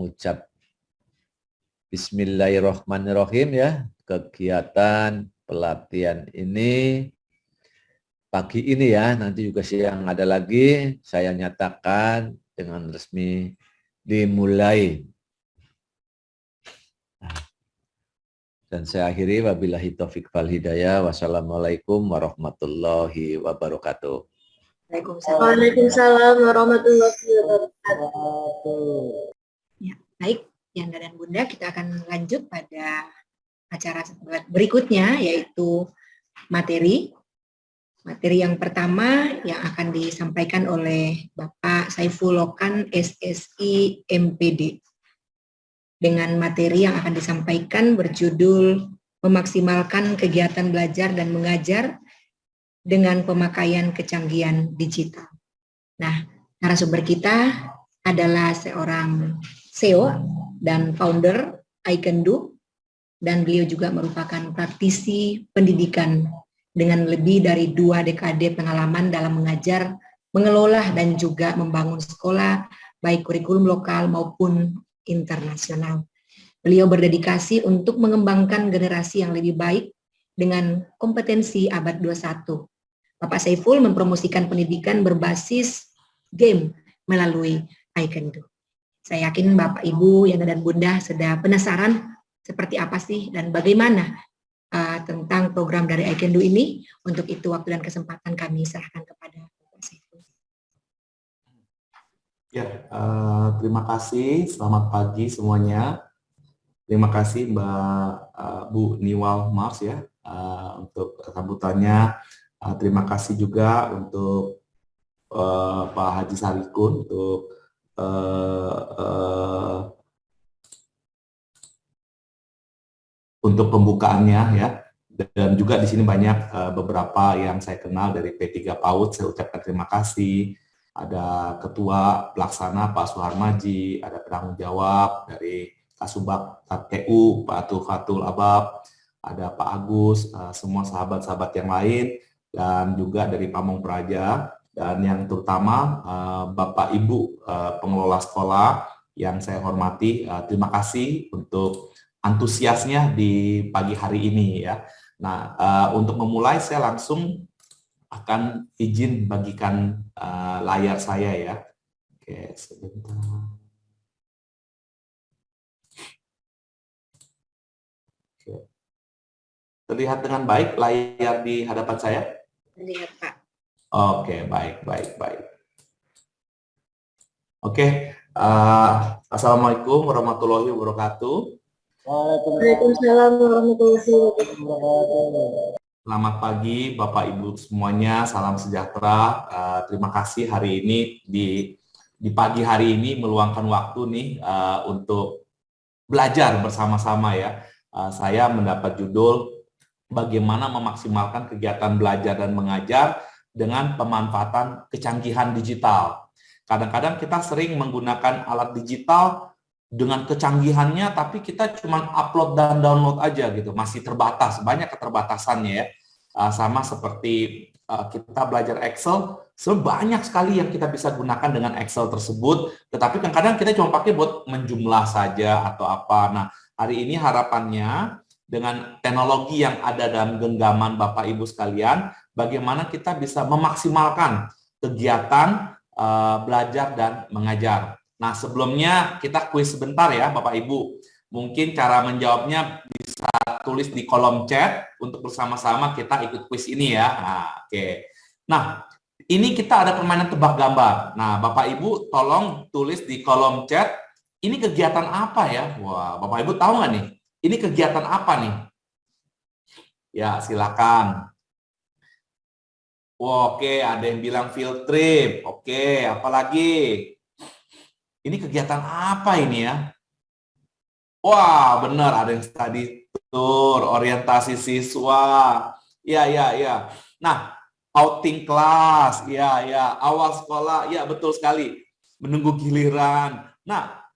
mengucap Bismillahirrahmanirrahim ya. Kegiatan pelatihan ini pagi ini ya, nanti juga siang ada lagi, saya nyatakan dengan resmi dimulai. Dan saya akhiri, wabillahi taufiq wal hidayah, wassalamualaikum warahmatullahi wabarakatuh. Waalaikumsalam warahmatullahi wabarakatuh. Ya, baik, Yanda dan Bunda, kita akan lanjut pada acara berikutnya, yaitu materi. Materi yang pertama yang akan disampaikan oleh Bapak Saiful Lokan, SSI MPD. Dengan materi yang akan disampaikan berjudul memaksimalkan kegiatan belajar dan mengajar dengan pemakaian kecanggihan digital. Nah, narasumber kita adalah seorang CEO dan founder iCanDo, dan beliau juga merupakan praktisi pendidikan dengan lebih dari 2 dekade pengalaman dalam mengajar, mengelola, dan juga membangun sekolah, baik kurikulum lokal maupun internasional. Beliau berdedikasi untuk mengembangkan generasi yang lebih baik dengan kompetensi abad 21. Bapak Saiful mempromosikan pendidikan berbasis game melalui iCanDo. Saya yakin Bapak, Ibu, Yana dan Bunda sudah penasaran seperti apa sih dan bagaimana tentang program dari iCanDo ini. Untuk itu waktu dan kesempatan kami serahkan kepada Bapak Saiful. Ya, terima kasih. Selamat pagi semuanya. Terima kasih Mbak Bu Niwal Mars ya untuk sambutannya. Terima kasih juga untuk Pak Haji Sarikun untuk pembukaannya ya. Dan juga di sini banyak beberapa yang saya kenal dari P3 PAUD, saya ucapkan terima kasih. Ada Ketua Pelaksana Pak Suharmaji, ada penanggung jawab dari Kasubag TU Pak Fatul Abab, ada Pak Agus, semua sahabat-sahabat yang lain, dan juga dari Pamong Praja, dan yang terutama Bapak Ibu pengelola sekolah yang saya hormati, terima kasih untuk antusiasnya di pagi hari ini ya. Nah, untuk memulai saya langsung akan izin bagikan layar saya ya. Oke, sebentar. Oke. Terlihat dengan baik layar di hadapan saya? Terlihat, Pak. Oke, baik. Oke, Assalamualaikum warahmatullahi wabarakatuh. Waalaikumsalam warahmatullahi wabarakatuh. Selamat pagi Bapak Ibu semuanya, salam sejahtera. Terima kasih hari ini di pagi hari ini meluangkan waktu nih untuk belajar bersama-sama ya. Saya mendapat judul bagaimana memaksimalkan kegiatan belajar dan mengajar dengan pemanfaatan kecanggihan digital. Kadang-kadang kita sering menggunakan alat digital dengan kecanggihannya, tapi kita cuma upload dan download aja gitu, masih terbatas, banyak keterbatasannya ya. Sama seperti kita belajar Excel, sebanyak sekali yang kita bisa gunakan dengan Excel tersebut, tetapi kadang-kadang kita cuma pakai buat menjumlah saja atau apa. Nah, hari ini harapannya dengan teknologi yang ada dalam genggaman Bapak Ibu sekalian, bagaimana kita bisa memaksimalkan kegiatan belajar dan mengajar. Nah, sebelumnya kita kuis sebentar ya Bapak Ibu. Mungkin cara menjawabnya bisa tulis di kolom chat untuk bersama-sama kita ikut kuis ini ya. Nah, oke. Nah, ini kita ada permainan tebak gambar. Nah, Bapak Ibu tolong tulis di kolom chat, ini kegiatan apa ya? Wah, Bapak Ibu tahu nggak nih? Ini kegiatan apa nih? Ya, silakan. Oke, ada yang bilang field trip. Oke, apalagi? Ini kegiatan apa ini ya? Wah, benar, ada yang study tour, orientasi siswa. Ya. Nah, outing kelas. Ya. Awal sekolah. Ya, betul sekali. Menunggu giliran. Nah,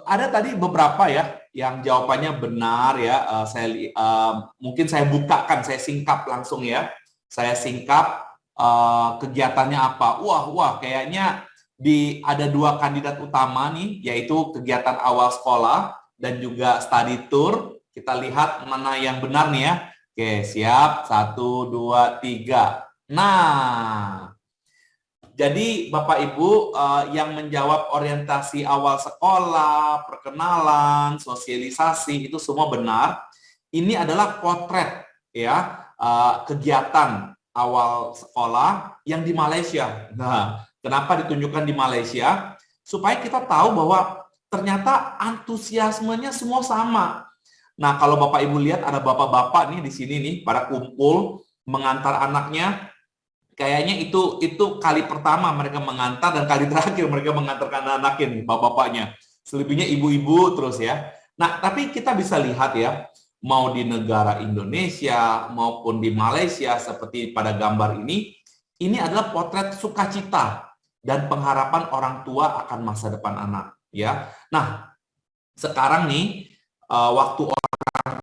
ada tadi beberapa ya yang jawabannya benar ya. Mungkin saya bukakan, saya singkap langsung ya. Saya singkap kegiatannya apa. Wah, kayaknya ada 2 kandidat utama nih, yaitu kegiatan awal sekolah dan juga study tour. Kita lihat mana yang benar nih ya. Oke, siap. 1, 2, 3. Nah, jadi Bapak Ibu yang menjawab orientasi awal sekolah, perkenalan, sosialisasi itu semua benar. Ini adalah potret ya kegiatan awal sekolah yang di Malaysia. Nah, kenapa ditunjukkan di Malaysia? Supaya kita tahu bahwa ternyata antusiasmenya semua sama. Nah, kalau Bapak Ibu lihat ada bapak-bapak nih di sini nih pada kumpul mengantar anaknya. Kayaknya itu kali pertama mereka mengantar dan kali terakhir mereka mengantarkan anaknya nih, bapak-bapaknya. Selebihnya ibu-ibu terus ya. Nah, tapi kita bisa lihat ya, mau di negara Indonesia maupun di Malaysia seperti pada gambar ini adalah potret sukacita dan pengharapan orang tua akan masa depan anak ya. Nah, sekarang nih waktu orang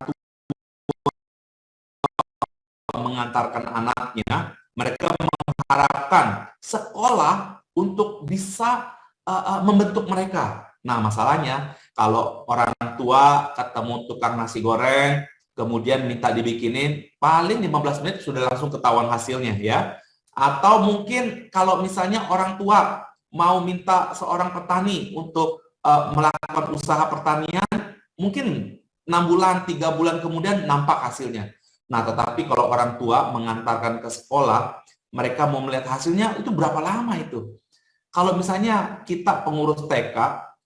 tua mengantarkan anaknya, mereka mengharapkan sekolah untuk bisa membentuk mereka. Nah, masalahnya kalau orang tua ketemu tukang nasi goreng, kemudian minta dibikinin, paling 15 menit sudah langsung ketahuan hasilnya ya. Atau mungkin kalau misalnya orang tua mau minta seorang petani untuk melakukan usaha pertanian, mungkin 6 bulan, 3 bulan kemudian nampak hasilnya. Nah, tetapi kalau orang tua mengantarkan ke sekolah, mereka mau melihat hasilnya itu berapa lama itu? Kalau misalnya kita pengurus TK,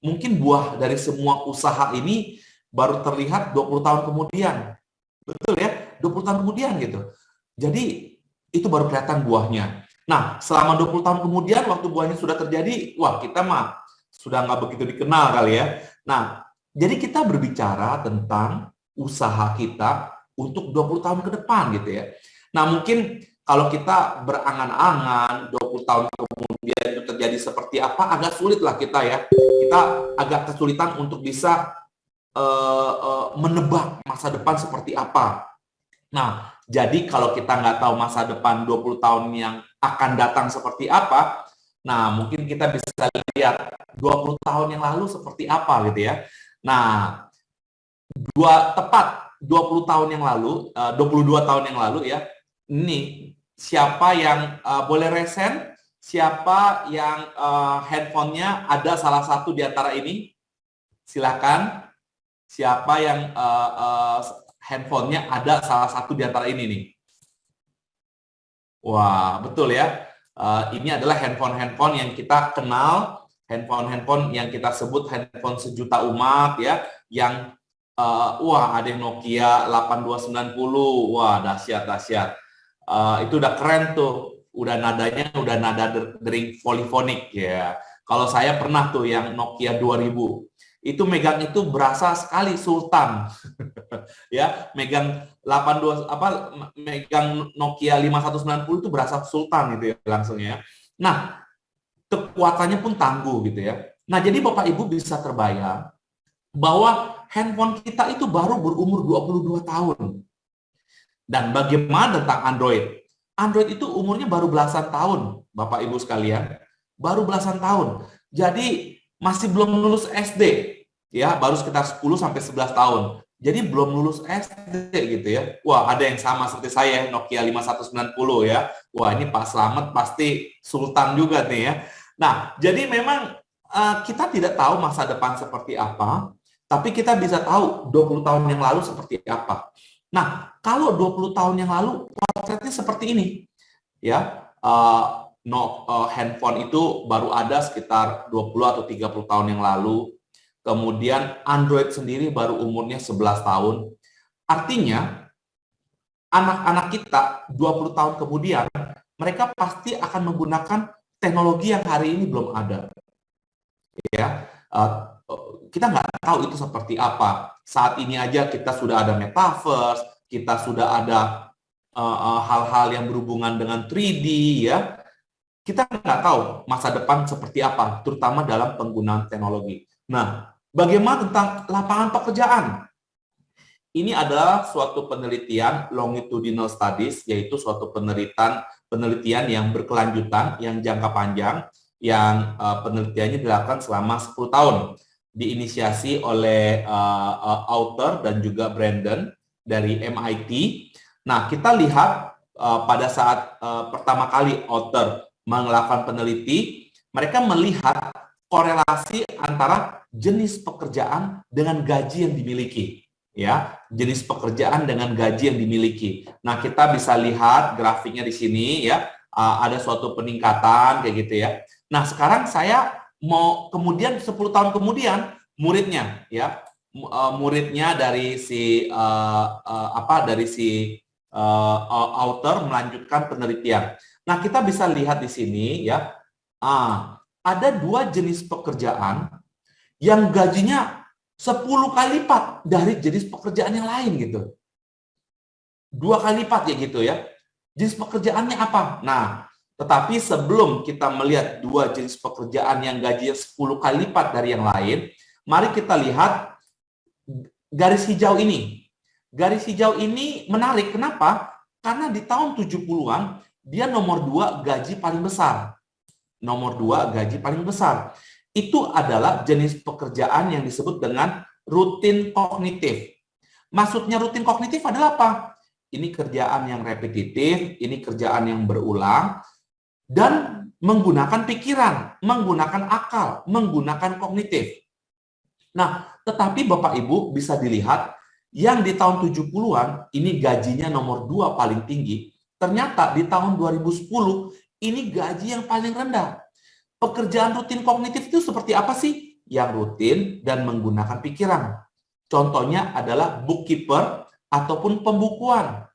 mungkin buah dari semua usaha ini baru terlihat 20 tahun kemudian. Betul ya? 20 tahun kemudian gitu. Jadi itu baru kelihatan buahnya. Nah, selama 20 tahun kemudian waktu buahnya sudah terjadi, wah kita mah sudah nggak begitu dikenal kali ya. Nah, jadi kita berbicara tentang usaha kita untuk 20 tahun ke depan gitu ya. Nah, mungkin kalau kita berangan-angan 20 tahun kemudian itu terjadi seperti apa, agak sulit lah kita ya. Kita agak kesulitan untuk bisa menebak masa depan seperti apa. Nah, jadi kalau kita nggak tahu masa depan 20 tahun yang akan datang seperti apa, nah mungkin kita bisa lihat 20 tahun yang lalu seperti apa gitu ya. Nah, tepat 20 tahun yang lalu, 22 tahun yang lalu ya, ini siapa yang boleh resen, siapa yang handphonenya ada salah satu di antara ini, silakan. Siapa yang handphonenya ada salah satu di antara ini nih. Wah, betul ya. Ini adalah handphone-handphone yang kita kenal, handphone-handphone yang kita sebut handphone sejuta umat ya, yang wah ada yang Nokia 8290, wah dahsyat. Itu udah keren tuh, udah nadanya udah nada dering polyphonic ya. Kalau saya pernah tuh yang Nokia 2000, itu megang itu berasa sekali sultan. Ya, megang megang Nokia 5190 itu berasa sultan gitu ya langsung ya. Nah, kekuatannya pun tangguh gitu ya. Nah, jadi Bapak Ibu bisa terbayang bahwa handphone kita itu baru berumur 22 tahun. Dan bagaimana tentang Android? Android itu umurnya baru belasan tahun, Bapak Ibu sekalian. Baru belasan tahun. Jadi masih belum lulus SD, ya, baru sekitar 10 sampai 11 tahun. Jadi belum lulus SD gitu ya. Wah, ada yang sama seperti saya, Nokia 5190 ya. Wah, ini Pak Slamet pasti sultan juga nih ya. Nah, jadi memang kita tidak tahu masa depan seperti apa, tapi kita bisa tahu 20 tahun yang lalu seperti apa. Nah, kalau 20 tahun yang lalu potretnya seperti ini. Ya, handphone itu baru ada sekitar 20 atau 30 tahun yang lalu. Kemudian Android sendiri baru umurnya 11 tahun. Artinya, anak-anak kita 20 tahun kemudian, mereka pasti akan menggunakan teknologi yang hari ini belum ada. Ya, kita nggak tahu itu seperti apa. Saat ini aja kita sudah ada metaverse, kita sudah ada hal-hal yang berhubungan dengan 3D, ya. Kita nggak tahu masa depan seperti apa, terutama dalam penggunaan teknologi. Nah, bagaimana tentang lapangan pekerjaan? Ini adalah suatu penelitian longitudinal studies, yaitu suatu penelitian yang berkelanjutan, yang jangka panjang, yang penelitiannya dilakukan selama 10 tahun, diinisiasi oleh author dan juga Brandon dari MIT. Nah, kita lihat pada saat pertama kali author melakukan peneliti, mereka melihat korelasi antara jenis pekerjaan dengan gaji yang dimiliki. Ya, jenis pekerjaan dengan gaji yang dimiliki. Nah, kita bisa lihat grafiknya di sini ya, ada suatu peningkatan kayak gitu ya. Nah, sekarang saya mau kemudian 10 tahun kemudian muridnya ya, muridnya dari si author melanjutkan penelitian. Nah, kita bisa lihat di sini ya, ada 2 jenis pekerjaan yang gajinya 10 kali lipat dari jenis pekerjaan yang lain gitu. 2 kali lipat ya gitu ya. Jenis pekerjaannya apa? Nah, tetapi sebelum kita melihat 2 jenis pekerjaan yang gajinya 10 kali lipat dari yang lain, mari kita lihat garis hijau ini. Garis hijau ini menarik. Kenapa? Karena di tahun 70-an, dia nomor 2 gaji paling besar. Nomor 2 gaji paling besar. Itu adalah jenis pekerjaan yang disebut dengan rutin kognitif. Maksudnya rutin kognitif adalah apa? Ini kerjaan yang repetitif, ini kerjaan yang berulang, dan menggunakan pikiran, menggunakan akal, menggunakan kognitif. Nah, tetapi Bapak Ibu bisa dilihat, yang di tahun 70-an, ini gajinya nomor 2 paling tinggi, ternyata di tahun 2010, ini gaji yang paling rendah. Pekerjaan rutin kognitif itu seperti apa sih? Yang rutin dan menggunakan pikiran. Contohnya adalah bookkeeper ataupun pembukuan.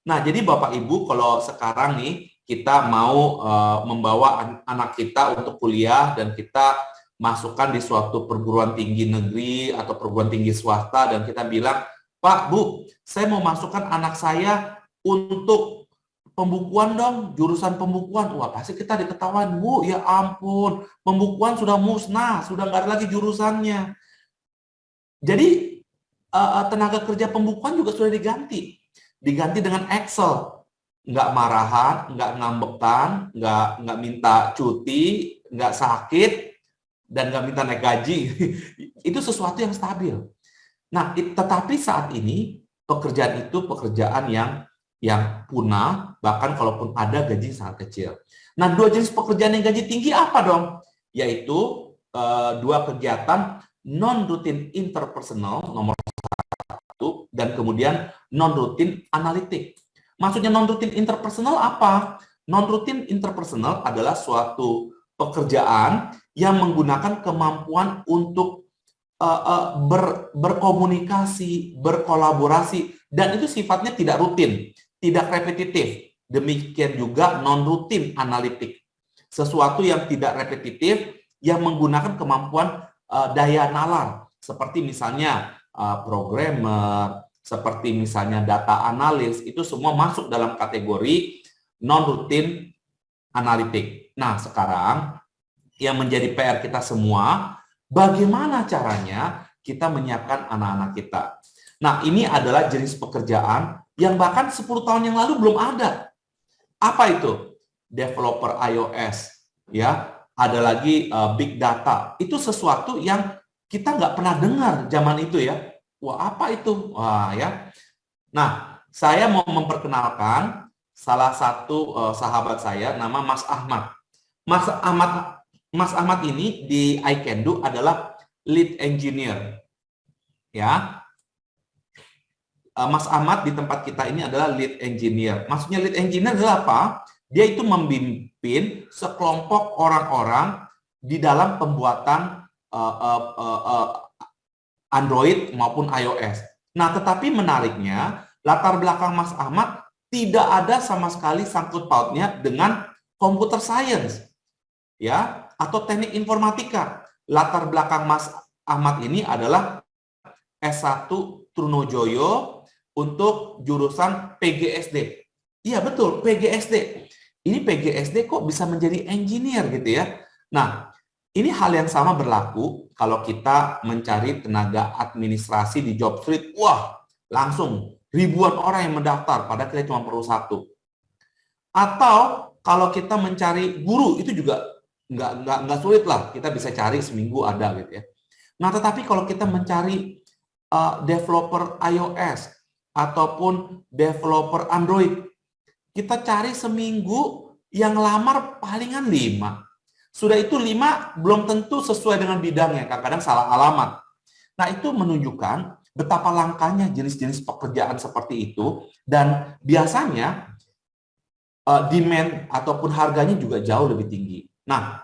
Nah, jadi Bapak Ibu kalau sekarang nih kita mau membawa anak kita untuk kuliah dan kita masukkan di suatu perguruan tinggi negeri atau perguruan tinggi swasta dan kita bilang, Pak, Bu, saya mau masukkan anak saya untuk pembukuan dong, jurusan pembukuan. Wah, pasti kita diketahuan, Bu, ya ampun, pembukuan sudah musnah, sudah nggak ada lagi jurusannya. Jadi, tenaga kerja pembukuan juga sudah diganti. Diganti dengan Excel. Nggak marahan, nggak ngambekan, nggak minta cuti, nggak sakit, dan nggak minta naik gaji. Itu sesuatu yang stabil. Nah, tetapi saat ini, pekerjaan itu pekerjaan yang punah, bahkan kalaupun ada gaji sangat kecil. Nah, 2 jenis pekerjaan yang gaji tinggi apa dong? Yaitu 2 kegiatan non-rutin interpersonal, nomor 1, dan kemudian non-rutin analitik. Maksudnya non-rutin interpersonal apa? Non-rutin interpersonal adalah suatu pekerjaan yang menggunakan kemampuan untuk berkomunikasi, berkolaborasi, dan itu sifatnya tidak rutin, tidak repetitif. Demikian juga non-rutin analitik. Sesuatu yang tidak repetitif, yang menggunakan kemampuan daya nalar. Seperti misalnya programmer, seperti misalnya data analis, itu semua masuk dalam kategori non-rutin analitik. Nah, sekarang yang menjadi PR kita semua, bagaimana caranya kita menyiapkan anak-anak kita. Nah, ini adalah jenis pekerjaan yang bahkan 10 tahun yang lalu belum ada. Apa itu? Developer iOS, ya. Ada lagi big data. Itu sesuatu yang kita nggak pernah dengar zaman itu ya. Wah, apa itu? Wah, ya. Nah, saya mau memperkenalkan salah satu sahabat saya, nama Mas Ahmad. Mas Ahmad ini di iCanDo adalah lead engineer. Ya. Mas Ahmad di tempat kita ini adalah lead engineer. Maksudnya lead engineer adalah apa? Dia itu memimpin sekelompok orang-orang di dalam pembuatan Android maupun iOS. Nah, tetapi menariknya, latar belakang Mas Ahmad tidak ada sama sekali sangkut pautnya dengan computer science, ya, atau teknik informatika. Latar belakang Mas Ahmad ini adalah S1 Trunojoyo untuk jurusan PGSD. Iya betul, PGSD. Ini PGSD kok bisa menjadi engineer gitu ya. Nah, ini hal yang sama berlaku kalau kita mencari tenaga administrasi di job street. Wah, langsung ribuan orang yang mendaftar, padahal kita cuma perlu 1. Atau kalau kita mencari guru, itu juga nggak sulit lah, kita bisa cari seminggu ada gitu ya. Nah, tetapi kalau kita mencari developer iOS ataupun developer Android, kita cari seminggu yang lamar palingan 5. Sudah itu 5 belum tentu sesuai dengan bidangnya, kadang-kadang salah alamat. Nah, itu menunjukkan betapa langkanya jenis-jenis pekerjaan seperti itu, dan biasanya demand ataupun harganya juga jauh lebih tinggi. Nah,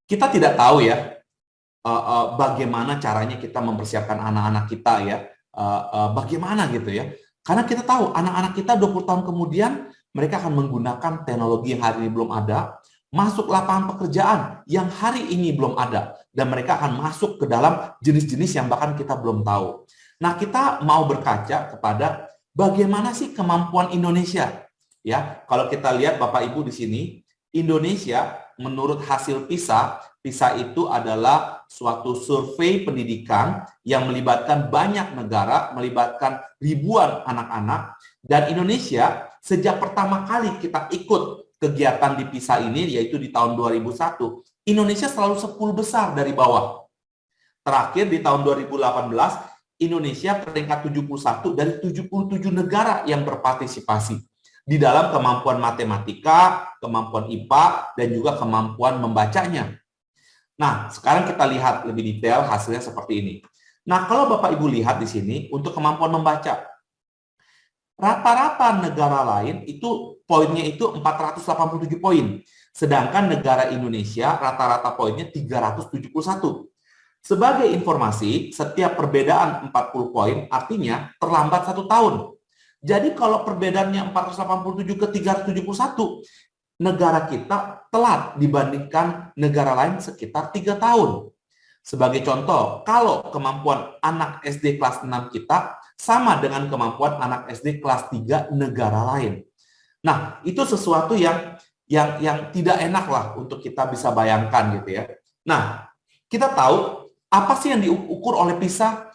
kita tidak tahu ya bagaimana caranya kita mempersiapkan anak-anak kita ya, bagaimana gitu ya. Karena kita tahu anak-anak kita 20 tahun kemudian mereka akan menggunakan teknologi yang hari ini belum ada, masuk lapangan pekerjaan yang hari ini belum ada, dan mereka akan masuk ke dalam jenis-jenis yang bahkan kita belum tahu. Nah, kita mau berkaca kepada bagaimana sih kemampuan Indonesia. Ya, kalau kita lihat Bapak Ibu di sini, Indonesia menurut hasil PISA itu adalah suatu survei pendidikan yang melibatkan banyak negara, melibatkan ribuan anak-anak, dan Indonesia sejak pertama kali kita ikut kegiatan di PISA ini, yaitu di tahun 2001, Indonesia selalu 10 besar dari bawah. Terakhir di tahun 2018, Indonesia peringkat 71 dari 77 negara yang berpartisipasi di dalam kemampuan matematika, kemampuan IPA, dan juga kemampuan membacanya. Nah, sekarang kita lihat lebih detail hasilnya seperti ini. Nah, kalau Bapak Ibu lihat di sini, untuk kemampuan membaca, rata-rata negara lain itu poinnya itu 487 poin. Sedangkan negara Indonesia rata-rata poinnya 371. Sebagai informasi, setiap perbedaan 40 poin artinya terlambat 1 tahun. Jadi kalau perbedaannya 487 ke 371, negara kita telat dibandingkan negara lain sekitar 3 tahun. Sebagai contoh, kalau kemampuan anak SD kelas 6 kita sama dengan kemampuan anak SD kelas 3 negara lain. Nah, itu sesuatu yang tidak enak lah untuk kita bisa bayangkan gitu ya. Nah, kita tahu apa sih yang diukur oleh PISA?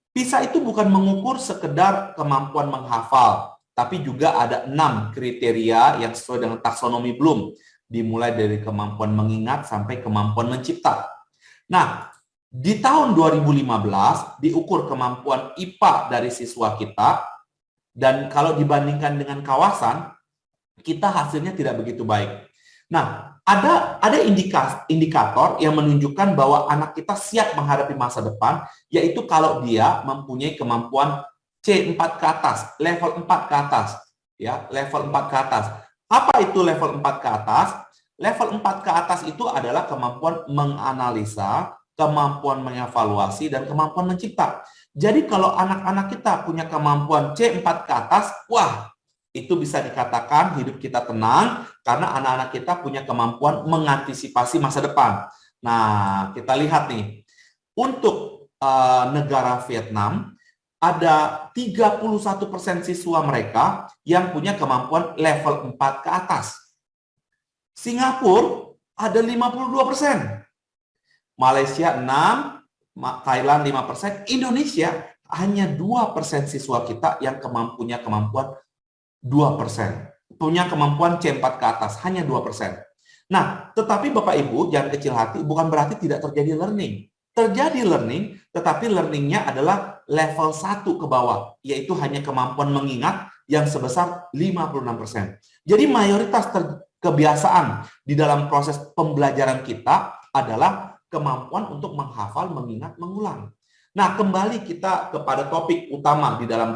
PISA itu bukan mengukur sekedar kemampuan menghafal, tapi juga ada 6 kriteria yang sesuai dengan taksonomi Bloom, dimulai dari kemampuan mengingat sampai kemampuan mencipta. Nah, di tahun 2015 diukur kemampuan IPA dari siswa kita, dan kalau dibandingkan dengan kawasan, kita hasilnya tidak begitu baik. Nah, ada indikator yang menunjukkan bahwa anak kita siap menghadapi masa depan, yaitu kalau dia mempunyai kemampuan C4 ke atas, level 4 ke atas, ya, level 4 ke atas. Apa itu level 4 ke atas? Level 4 ke atas itu adalah kemampuan menganalisa, kemampuan mengevaluasi, dan kemampuan mencipta. Jadi kalau anak-anak kita punya kemampuan C4 ke atas, wah, itu bisa dikatakan hidup kita tenang karena anak-anak kita punya kemampuan mengantisipasi masa depan. Nah, kita lihat nih, untuk negara Vietnam, ada 31% siswa mereka yang punya kemampuan level 4 ke atas. Singapura ada 52%. Malaysia 6%, Thailand 5%, Indonesia hanya 2% siswa kita yang punya kemampuan 2%. Punya kemampuan C4 ke atas, hanya 2%. Nah, tetapi Bapak Ibu, jangan kecil hati, bukan berarti tidak terjadi learning. Terjadi learning, tetapi learningnya adalah level 1 ke bawah, yaitu hanya kemampuan mengingat yang sebesar 56%. Jadi mayoritas kebiasaan di dalam proses pembelajaran kita adalah kemampuan untuk menghafal, mengingat, mengulang. Nah, kembali kita kepada topik utama di dalam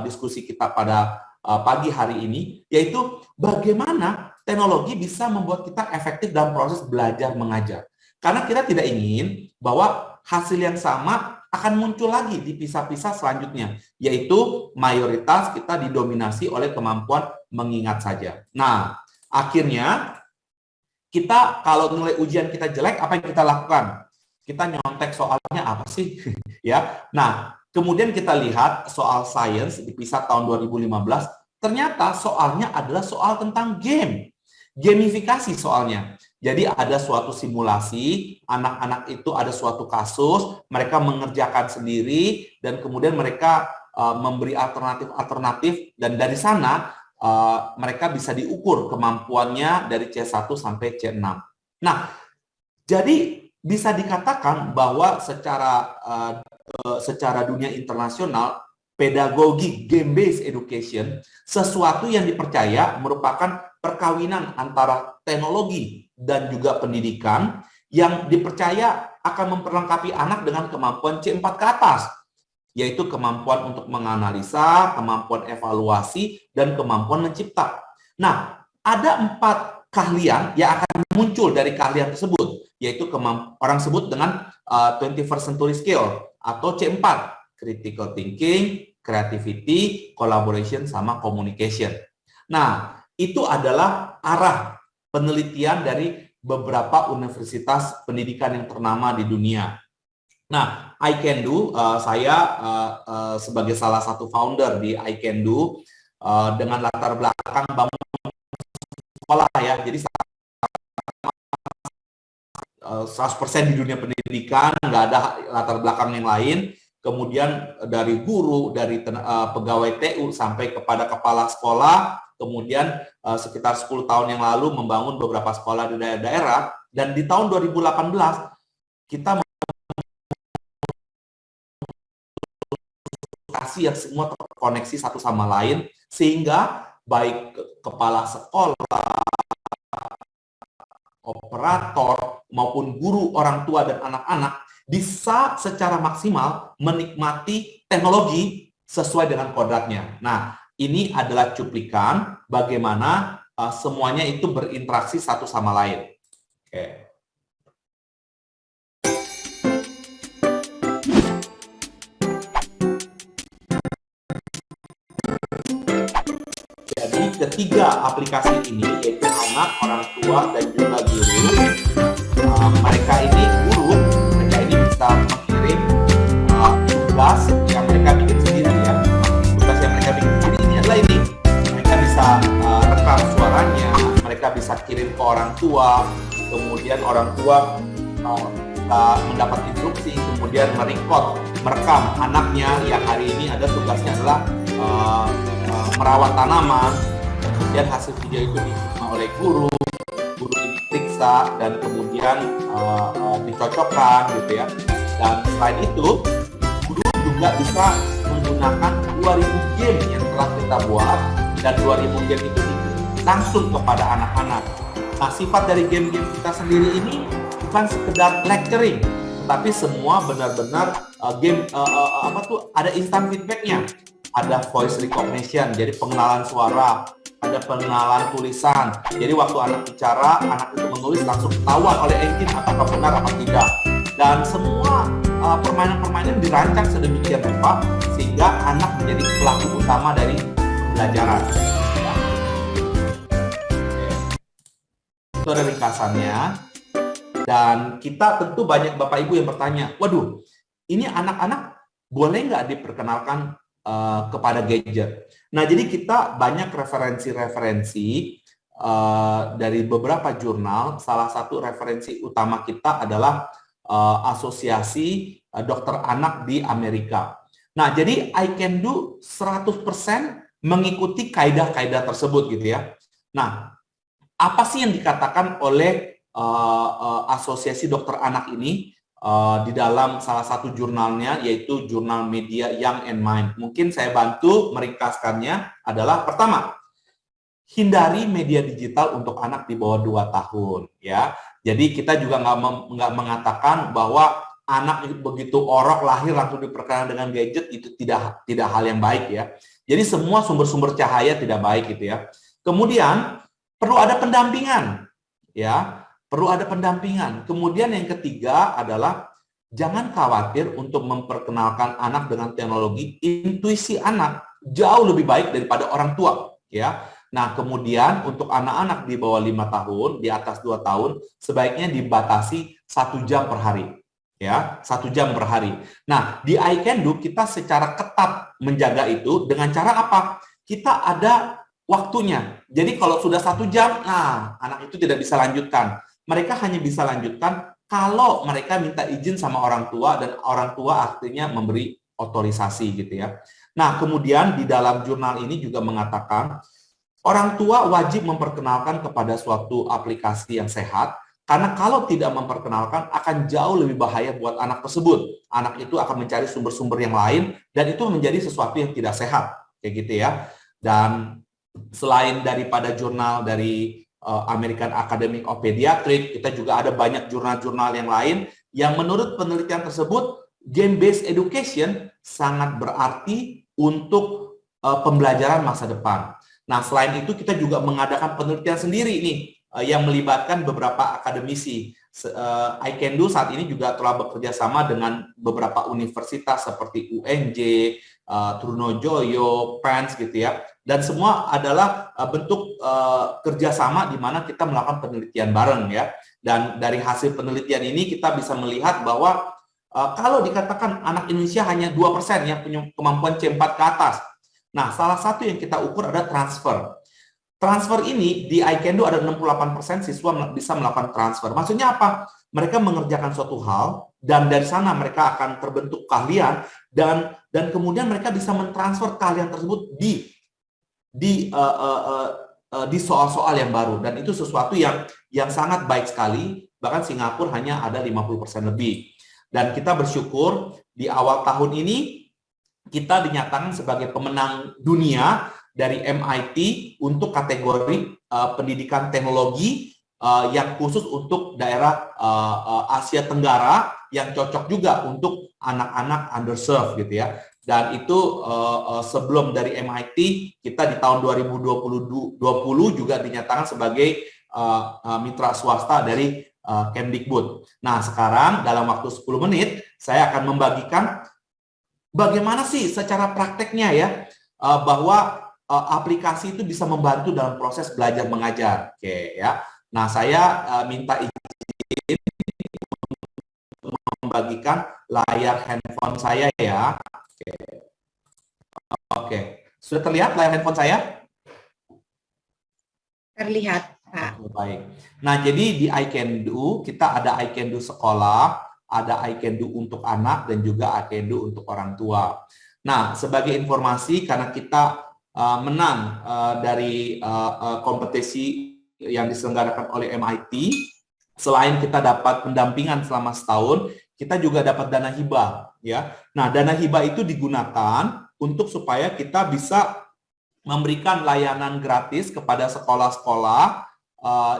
diskusi kita pada pagi hari ini, yaitu bagaimana teknologi bisa membuat kita efektif dalam proses belajar mengajar. Karena kita tidak ingin bahwa hasil yang sama akan muncul lagi di PISA-PISA selanjutnya, yaitu mayoritas kita didominasi oleh kemampuan mengingat saja. Nah, akhirnya kita kalau nilai ujian kita jelek, apa yang kita lakukan? Kita nyontek soalnya apa sih? Ya. Nah, kemudian kita lihat soal sains di PISA tahun 2015, ternyata soalnya adalah soal tentang game. Gamifikasi soalnya. Jadi ada suatu simulasi, anak-anak itu ada suatu kasus, mereka mengerjakan sendiri, dan kemudian mereka memberi alternatif-alternatif, dan dari sana mereka bisa diukur kemampuannya dari C1 sampai C6. Nah, jadi bisa dikatakan bahwa secara dunia internasional, pedagogi game-based education, sesuatu yang dipercaya merupakan perkawinan antara teknologi dan juga pendidikan yang dipercaya akan memperlengkapi anak dengan kemampuan C4 ke atas, yaitu kemampuan untuk menganalisa, kemampuan evaluasi, dan kemampuan mencipta. Nah, ada 4 keahlian yang akan muncul dari keahlian tersebut, yaitu orang sebut dengan 21st century skill atau C4, critical thinking, creativity, collaboration, sama communication. Nah, itu adalah arah penelitian dari beberapa universitas pendidikan yang ternama di dunia. Nah, I Can Do, saya sebagai salah satu founder di I Can Do, dengan latar belakang bangun sekolah ya, jadi 100% di dunia pendidikan, nggak ada latar belakang yang lain. Kemudian dari guru, dari pegawai TU sampai kepada kepala sekolah, kemudian sekitar 10 tahun yang lalu membangun beberapa sekolah di daerah-daerah, dan di tahun 2018 kita kasih yang semua terkoneksi satu sama lain, sehingga baik kepala sekolah, operator, maupun guru, orang tua, dan anak-anak bisa secara maksimal menikmati teknologi sesuai dengan kodratnya. Nah, ini adalah cuplikan bagaimana semuanya itu berinteraksi satu sama lain. Oke. Jadi ketiga aplikasi ini, yaitu anak, orang tua, dan juga guru, mereka ini bisa mengirim tugas yang mereka bikin sendiri ya. Tugas yang mereka bikin sendiri ini adalah ini. Mereka bisa rekam suaranya, mereka bisa kirim ke orang tua, kemudian orang tua mendapat instruksi, kemudian merekam anaknya yang hari ini ada tugasnya adalah merawat tanaman, kemudian hasil video itu diterima oleh guru ini diperiksa dan kemudian dicocokkan gitu ya. Dan selain itu, guru juga bisa menggunakan 2000 game yang telah kita buat, dan 2000 game itu langsung kepada anak-anak. Nah, sifat dari game-game kita sendiri ini bukan sekedar lecturing, tapi semua benar-benar game ada instant feedbacknya. Ada voice recognition, jadi pengenalan suara, ada pengenalan tulisan. Jadi waktu anak bicara, anak itu menulis langsung ketahuan oleh engine apakah benar atau tidak. Dan semua permainan-permainan dirancang sedemikian rupa sehingga anak menjadi pelaku utama dari pembelajaran. Itu ada ringkasannya. Dan kita tentu banyak Bapak Ibu yang bertanya, waduh, ini anak-anak boleh nggak diperkenalkan kepada gadget? Nah, jadi kita banyak referensi-referensi dari beberapa jurnal. Salah satu referensi utama kita adalah Asosiasi Dokter Anak di Amerika. Nah, jadi I Can Do 100% mengikuti kaidah-kaidah tersebut gitu ya. Nah, apa sih yang dikatakan oleh Asosiasi Dokter Anak ini di dalam salah satu jurnalnya, yaitu jurnal media Young and Mind? Mungkin saya bantu meringkaskannya adalah, pertama, hindari media digital untuk anak di bawah 2 tahun ya. Jadi kita juga nggak mengatakan bahwa anak begitu orok lahir langsung diperkenalkan dengan gadget, itu tidak hal yang baik ya. Jadi semua sumber-sumber cahaya tidak baik gitu ya. Kemudian perlu ada pendampingan ya. Perlu ada pendampingan. Kemudian yang ketiga adalah jangan khawatir untuk memperkenalkan anak dengan teknologi. Intuisi anak jauh lebih baik daripada orang tua, ya. Nah, kemudian untuk anak-anak di bawah 5 tahun, di atas 2 tahun, sebaiknya dibatasi 1 jam per hari, ya, 1 jam per hari. Nah, di I Can Do kita secara ketat menjaga itu dengan cara apa? Kita ada waktunya. Jadi kalau sudah 1 jam, nah, anak itu tidak bisa lanjutkan. Mereka hanya bisa lanjutkan kalau mereka minta izin sama orang tua, dan orang tua artinya memberi otorisasi gitu ya. Nah, kemudian di dalam jurnal ini juga mengatakan orang tua wajib memperkenalkan kepada suatu aplikasi yang sehat Karena kalau tidak memperkenalkan akan jauh lebih bahaya buat anak tersebut. Anak itu akan mencari sumber-sumber yang lain dan itu menjadi sesuatu yang tidak sehat, kayak gitu ya. Dan selain daripada jurnal dari American Academy of Pediatrics, kita juga ada banyak jurnal-jurnal yang lain yang menurut penelitian tersebut game-based education sangat berarti untuk pembelajaran masa depan. Nah, selain itu kita juga mengadakan penelitian sendiri nih yang melibatkan beberapa akademisi. iCanDo saat ini juga telah bekerja sama dengan beberapa universitas seperti UNJ, Trunojoyo, Prince gitu ya. Dan semua adalah bentuk kerjasama di mana kita melakukan penelitian bareng ya. Dan dari hasil penelitian ini kita bisa melihat bahwa kalau dikatakan anak Indonesia hanya 2% yang punya kemampuan C4 ke atas. Nah, salah satu yang kita ukur adalah transfer. Transfer ini di iCanDo ada 68% siswa bisa melakukan transfer. Maksudnya apa? Mereka mengerjakan suatu hal dan dari sana mereka akan terbentuk keahlian dan kemudian mereka bisa mentransfer keahlian tersebut di soal-soal yang baru dan itu sesuatu yang sangat baik sekali. Bahkan Singapura hanya ada 50% lebih. Dan kita bersyukur di awal tahun ini kita dinyatakan sebagai pemenang dunia dari MIT untuk kategori pendidikan teknologi yang khusus untuk daerah Asia Tenggara yang cocok juga untuk anak-anak underserved gitu ya. Dan itu sebelum dari MIT kita di tahun 2020 juga dinyatakan sebagai mitra swasta dari Kemdikbud. Nah, sekarang dalam waktu 10 menit saya akan membagikan bagaimana sih secara prakteknya ya bahwa aplikasi itu bisa membantu dalam proses belajar mengajar. Oke ya. Nah, saya minta izin untuk membagikan layar handphone saya ya. Oke. Sudah terlihat layar handphone saya? Terlihat, Pak. Baik. Nah, jadi di iCanDo kita ada iCanDo sekolah, ada iCanDo untuk anak dan juga iCanDo untuk orang tua. Nah, sebagai informasi karena kita menang dari kompetisi yang diselenggarakan oleh MIT, selain kita dapat pendampingan selama setahun, kita juga dapat dana hibah ya. Nah, dana hibah itu digunakan untuk supaya kita bisa memberikan layanan gratis kepada sekolah-sekolah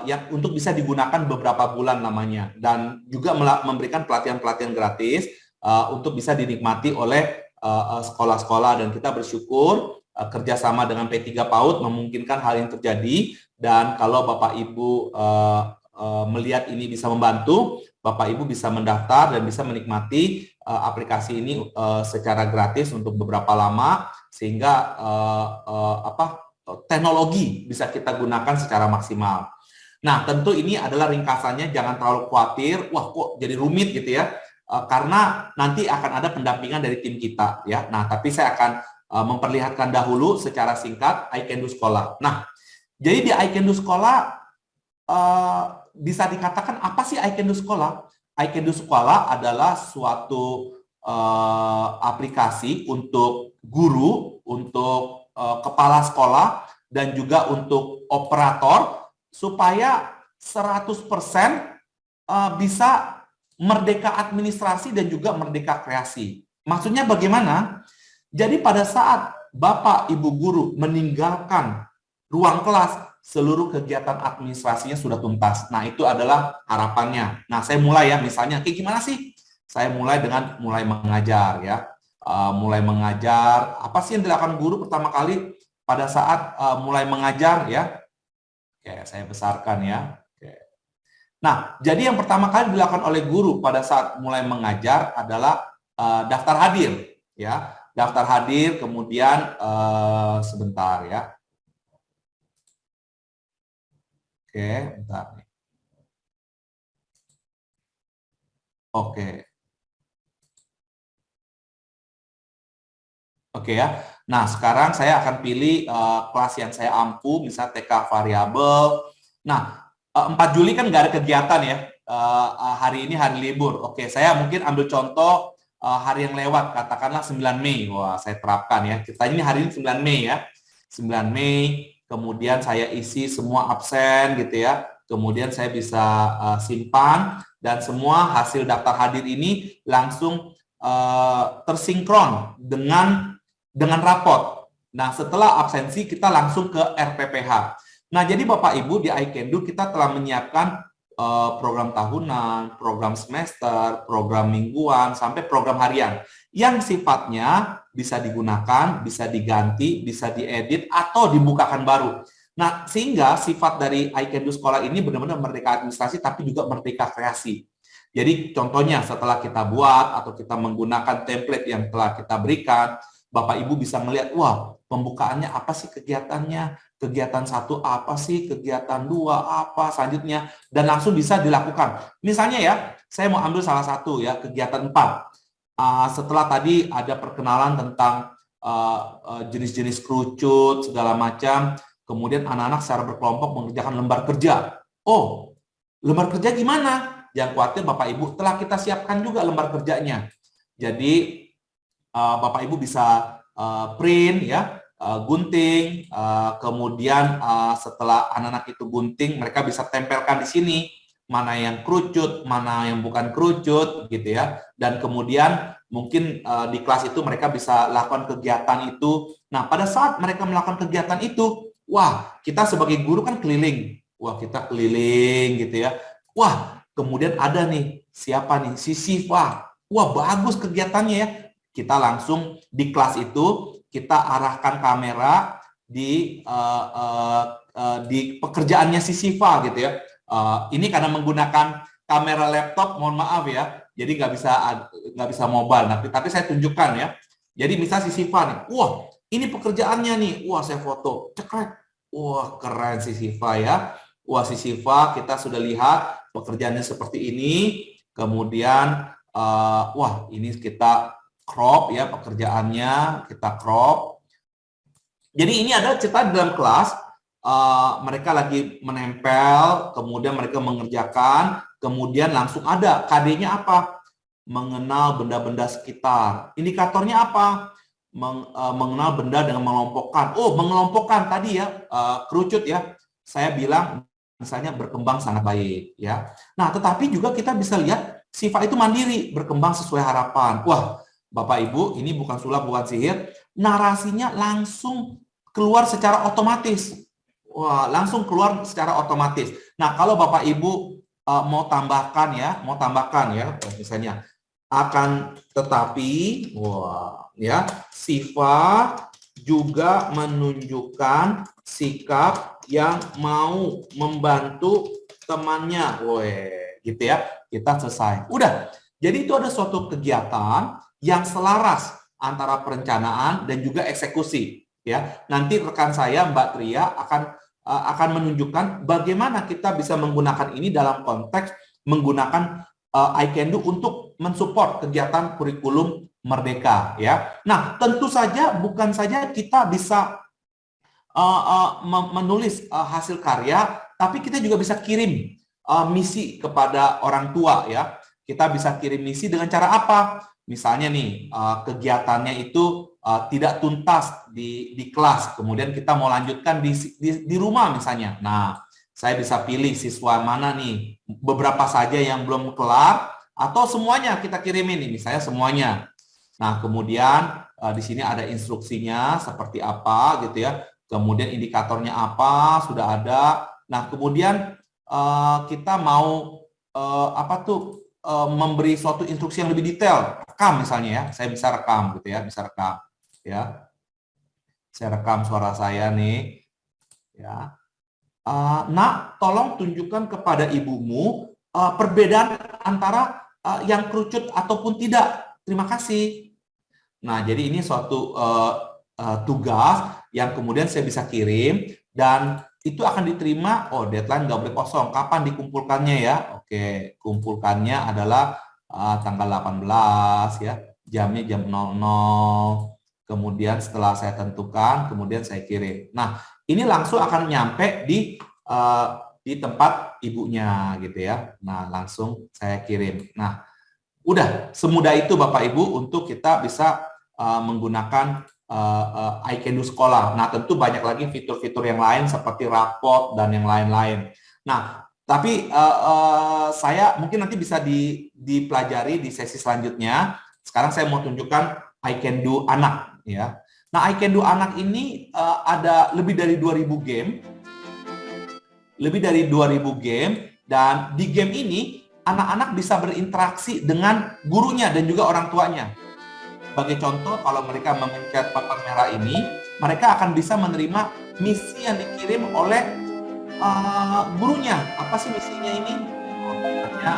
yang untuk bisa digunakan beberapa bulan lamanya dan juga memberikan pelatihan-pelatihan gratis untuk bisa dinikmati oleh sekolah-sekolah dan kita bersyukur kerjasama dengan P3 PAUD memungkinkan hal yang terjadi dan kalau Bapak Ibu melihat ini bisa membantu, Bapak Ibu bisa mendaftar dan bisa menikmati aplikasi ini secara gratis untuk beberapa lama sehingga teknologi bisa kita gunakan secara maksimal. Nah, tentu ini adalah ringkasannya, jangan terlalu khawatir, wah kok jadi rumit gitu ya, karena nanti akan ada pendampingan dari tim kita ya. Nah, tapi saya akan memperlihatkan dahulu secara singkat iCanDo Sekolah. Nah, jadi di iCanDo Sekolah bisa dikatakan apa sih iCanDo Sekolah? iCanDo Sekolah adalah suatu aplikasi untuk guru, untuk kepala sekolah, dan juga untuk operator supaya 100% bisa merdeka administrasi dan juga merdeka kreasi. Maksudnya bagaimana? Jadi pada saat Bapak Ibu guru meninggalkan ruang kelas, seluruh kegiatan administrasinya sudah tuntas. Nah, itu adalah harapannya. Nah, saya mulai ya, misalnya, kayak gimana sih? Saya mulai dengan mulai mengajar ya. Mulai mengajar, apa sih yang dilakukan guru pertama kali pada saat mulai mengajar ya? Oke, saya besarkan ya. Oke. Nah, jadi yang pertama kali dilakukan oleh guru pada saat mulai mengajar adalah daftar hadir ya. Daftar hadir, kemudian sebentar ya. Oke, bentar nih. Oke. Oke ya. Nah, sekarang saya akan pilih kelas yang saya ampu, misalnya TK variabel. Nah, 4 Juli kan nggak ada kegiatan ya. Hari ini hari libur. Oke, saya mungkin ambil contoh hari yang lewat, katakanlah 9 Mei. Wah, saya terapkan ya. Kita ini hari ini 9 Mei ya. 9 Mei, kemudian saya isi semua absen gitu ya. kemudian saya bisa simpan, dan semua hasil daftar hadir ini langsung tersinkron dengan rapot. Nah, setelah absensi kita langsung ke RPPH. Nah, jadi Bapak Ibu di iCanDo kita telah menyiapkan program tahunan, program semester, program mingguan, sampai program harian yang sifatnya bisa digunakan, bisa diganti, bisa diedit, atau dibukakan baru. Nah, sehingga sifat dari iCanDo Sekolah ini benar-benar merdeka administrasi tapi juga merdeka kreasi. Jadi contohnya setelah kita buat atau kita menggunakan template yang telah kita berikan, Bapak Ibu bisa melihat, wah, pembukaannya apa sih kegiatannya, kegiatan 1 apa sih, kegiatan 2 apa selanjutnya, dan langsung bisa dilakukan. Misalnya ya, saya mau ambil salah satu ya, kegiatan 4. Setelah tadi ada perkenalan tentang jenis-jenis kerucut, segala macam, kemudian anak-anak secara berkelompok mengerjakan lembar kerja. Oh, lembar kerja gimana? Jangan khawatir Bapak Ibu, telah kita siapkan juga lembar kerjanya. Jadi Bapak Ibu bisa print ya, gunting, kemudian setelah anak-anak itu gunting, mereka bisa tempelkan di sini mana yang kerucut, mana yang bukan kerucut gitu ya. Dan kemudian mungkin di kelas itu mereka bisa lakukan kegiatan itu. Nah, pada saat mereka melakukan kegiatan itu, wah, kita sebagai guru kan keliling. Wah, kita keliling gitu ya. Wah, kemudian ada nih, siapa nih? Si Siva. Wah, bagus kegiatannya ya. Kita langsung di kelas itu, kita arahkan kamera di pekerjaannya si Siva gitu ya. Ini karena menggunakan kamera laptop, mohon maaf ya. Jadi nggak bisa mobile. Tapi saya tunjukkan ya. Jadi misal si Siva nih, wah, ini pekerjaannya nih. Wah, saya foto. Cekrek. Wah, keren si Siva ya. Wah, si Siva kita sudah lihat pekerjaannya seperti ini. Kemudian, wah, ini kita crop ya pekerjaannya, kita crop. Jadi ini ada cerita di dalam kelas, mereka lagi menempel, kemudian mereka mengerjakan, kemudian langsung ada KD-nya apa? Mengenal benda-benda sekitar. Indikatornya apa? Mengenal benda dengan mengelompokkan. Oh, mengelompokkan tadi ya, kerucut ya. Saya bilang misalnya berkembang sangat baik ya. Nah, tetapi juga kita bisa lihat sifat itu mandiri, berkembang sesuai harapan. Wah, Bapak Ibu, ini bukan sulap, bukan sihir. Narasinya langsung keluar secara otomatis. Wah, langsung keluar secara otomatis. Nah, kalau Bapak Ibu mau tambahkan ya, misalnya akan tetapi, wah, ya, Siva juga menunjukkan sikap yang mau membantu temannya. Woi, gitu ya. Kita selesai. Udah. Jadi itu ada suatu kegiatan yang selaras antara perencanaan dan juga eksekusi ya. Nanti rekan saya Mbak Tria akan menunjukkan bagaimana kita bisa menggunakan ini dalam konteks menggunakan iCanDo untuk mensupport kegiatan kurikulum merdeka ya. Nah, tentu saja bukan saja kita bisa menulis hasil karya, tapi kita juga bisa kirim misi kepada orang tua ya. Kita bisa kirim misi dengan cara apa? Misalnya nih, kegiatannya itu tidak tuntas di kelas, kemudian kita mau lanjutkan di rumah misalnya. Nah, saya bisa pilih siswa mana nih, beberapa saja yang belum kelar, atau semuanya kita kirimin nih, misalnya semuanya. Nah, kemudian di sini ada instruksinya seperti apa gitu ya, kemudian indikatornya apa, sudah ada. Nah, kemudian kita mau memberi suatu instruksi yang lebih detail, rekam misalnya ya, saya bisa rekam gitu ya, bisa rekam ya, saya rekam suara saya nih ya. Nak, tolong tunjukkan kepada ibumu perbedaan antara yang kerucut ataupun tidak, terima kasih. Nah, jadi ini suatu tugas yang kemudian saya bisa kirim dan itu akan diterima, oh deadline nggak boleh kosong, kapan dikumpulkannya ya? Oke, kumpulkannya adalah tanggal 18 ya, jamnya jam 00, kemudian setelah saya tentukan, kemudian saya kirim. Nah, ini langsung akan nyampe di tempat ibunya gitu ya, nah langsung saya kirim. Nah, udah semudah itu Bapak Ibu untuk kita bisa menggunakan iCanDo Sekolah. Nah, tentu banyak lagi fitur-fitur yang lain seperti raport dan yang lain-lain. Nah, Tapi saya mungkin nanti bisa dipelajari di sesi selanjutnya. Sekarang saya mau tunjukkan I Can Do anak, ya. Nah, I Can Do anak ini ada lebih dari 2000 game. Lebih dari 2000 game, dan di game ini anak-anak bisa berinteraksi dengan gurunya dan juga orang tuanya. Sebagai contoh, kalau mereka memencet papan merah ini, mereka akan bisa menerima misi yang dikirim oleh gurunya. Apa sih misinya ini? Misalnya,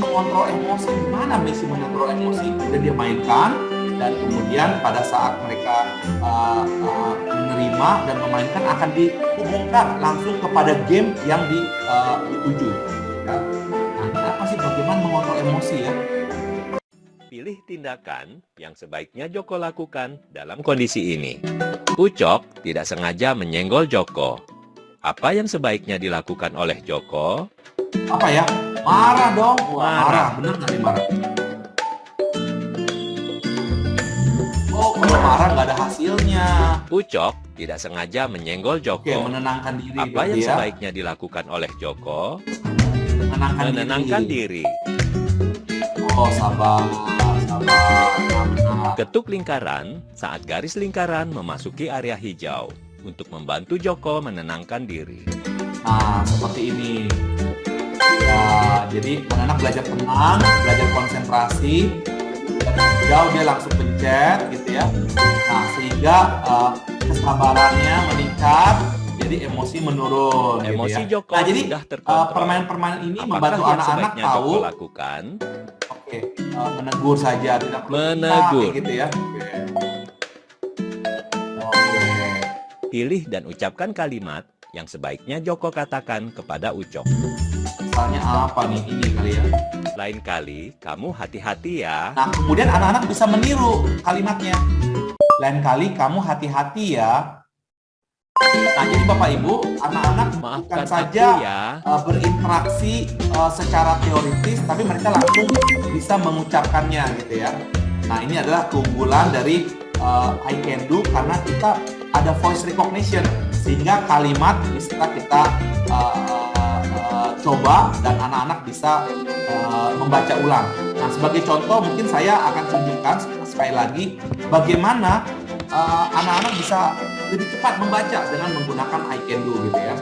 mengontrol emosi. Gimana misi mengontrol emosi? Dan dia mainkan, dan kemudian pada saat mereka menerima dan memainkan akan dihubungkan langsung kepada game yang dituju. Ya. Nah, ini apa sih, bagaimana mengontrol emosi ya? Pilih tindakan yang sebaiknya Joko lakukan dalam kondisi ini. Ucok tidak sengaja menyenggol Joko. Apa yang sebaiknya dilakukan oleh Joko? Apa ya? Marah dong. Wah, Marah. bener nggak nih marah? Oh, kalau marah nggak ada hasilnya. Ucok tidak sengaja menyenggol Oke, Joko. menenangkan diri. Apa berarti yang ya. sebaiknya dilakukan oleh Joko? Menenangkan Menenangkan diri. Oh, sabar. Ketuk lingkaran saat garis lingkaran memasuki area hijau untuk membantu Joko menenangkan diri. Nah, seperti ini. Ya, jadi anak-anak belajar tenang, belajar konsentrasi. Jauh dia langsung pencet, gitu ya. Nah, sehingga kesabarannya meningkat, jadi emosi menurun. Emosi gitu ya. Joko Nah, jadi sudah terkontrol. permainan-permainan ini Apakah membantu yang anak-anak sebaiknya tahu. Joko lakukan? Oke, menegur saja, tidak perlu Menegur. teriak, gitu ya. Oke. Pilih dan ucapkan kalimat yang sebaiknya Joko katakan kepada Ucok. Misalnya apa nih, ini kali ya. Lain kali, kamu hati-hati ya. Nah, kemudian anak-anak bisa meniru kalimatnya. Lain kali kamu hati-hati ya. Nah, jadi Bapak Ibu, anak-anak bukan Maafkan aku saja ya. berinteraksi secara teoritis, tapi mereka langsung bisa mengucapkannya, gitu ya. Nah, ini adalah keunggulan dari I Can Do karena kita ada voice recognition, sehingga kalimat bisa kita coba dan anak-anak bisa membaca ulang. Nah, sebagai contoh mungkin saya akan tunjukkan sekali lagi bagaimana anak-anak bisa lebih cepat membaca dengan menggunakan I Can Do, gitu ya.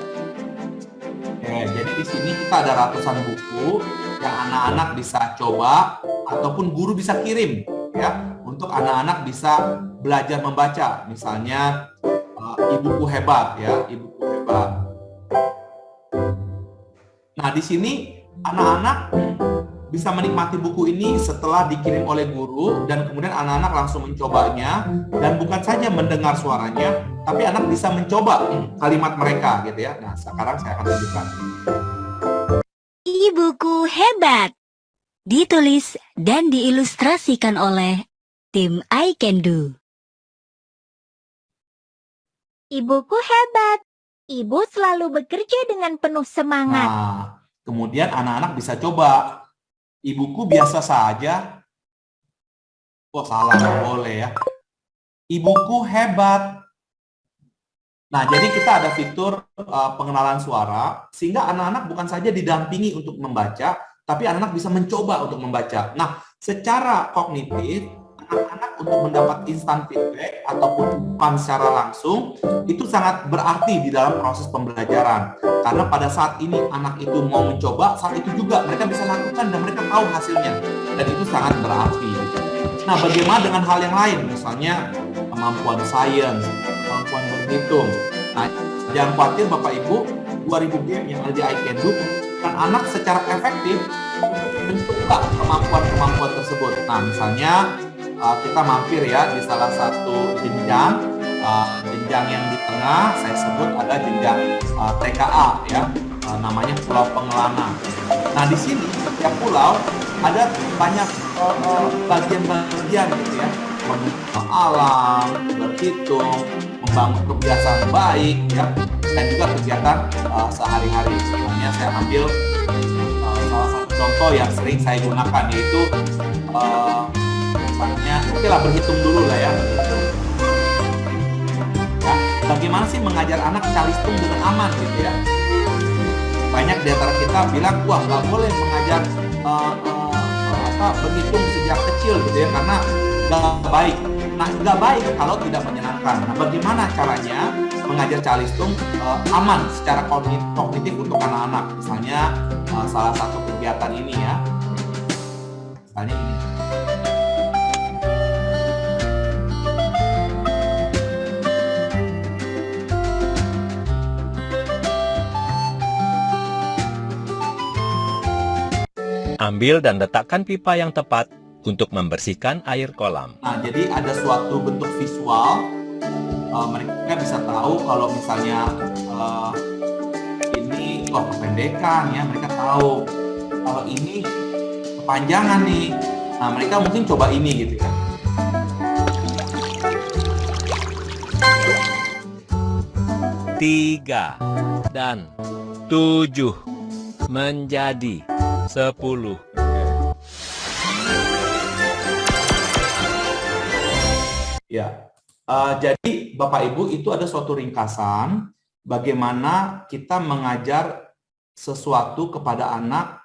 Oke, jadi di sini kita ada ratusan buku yang anak-anak bisa coba ataupun guru bisa kirim, ya, untuk anak-anak bisa belajar membaca. Misalnya Ibuku Hebat, ya, Ibuku Hebat. Nah, di sini anak-anak bisa menikmati buku ini setelah dikirim oleh guru, dan kemudian anak-anak langsung mencobanya, dan bukan saja mendengar suaranya, tapi anak bisa mencoba kalimat mereka, gitu ya. Nah, sekarang saya akan tunjukkan. Ibuku Hebat ditulis dan diilustrasikan oleh tim I Can Do. Ibuku hebat. Ibu selalu bekerja dengan penuh semangat. Nah, kemudian anak-anak bisa coba. Ibuku biasa saja. Oh, salah, nggak boleh ya. Ibuku hebat. Nah, jadi kita ada fitur pengenalan suara, sehingga anak-anak bukan saja didampingi untuk membaca, tapi anak-anak bisa mencoba untuk membaca. Nah, secara kognitif, anak-anak untuk mendapat instant feedback ataupun bukan secara langsung, itu sangat berarti di dalam proses pembelajaran. Karena pada saat ini anak itu mau mencoba, saat itu juga mereka bisa lakukan dan mereka tahu hasilnya. Dan itu sangat berarti. Nah, bagaimana dengan hal yang lain? Misalnya kemampuan sains, kemampuan berhitung. Nah, jangan khawatir Bapak Ibu, 2000 game yang ada di I Can Do, dan anak secara efektif mencoba kemampuan-kemampuan tersebut. Nah, misalnya kita mampir ya di salah satu jenjang, jenjang yang di tengah saya sebut ada jenjang TKA ya, namanya Pulau Pengelana. Nah, di sini setiap pulau ada banyak bagian-bagian gitu ya, mengenal alam, berhitung, membangun kebiasaan baik ya, dan juga kegiatan sehari-hari. Misalnya saya ambil salah satu contoh yang sering saya gunakan, yaitu misalnya, oke lah, berhitung dulu lah ya. Bagaimana sih mengajar anak calistung dengan aman gitu ya, Banyak di antara kita bilang, wah nggak boleh mengajar berhitung sejak kecil gitu ya, karena nggak baik. Nah, nggak baik kalau tidak menyenangkan. Nah, bagaimana caranya mengajar calistung aman secara kognitif untuk anak-anak? Misalnya salah satu kegiatan ini ya, misalnya ini. Ambil dan letakkan pipa yang tepat untuk membersihkan air kolam. Nah, jadi ada suatu bentuk visual, mereka bisa tahu kalau misalnya ini kependekan ya, mereka tahu kalau ini kepanjangan nih. Nah, mereka mungkin coba ini gitu ya. Tiga dan 7 menjadi 10. Ya, jadi Bapak Ibu itu ada suatu ringkasan bagaimana kita mengajar sesuatu kepada anak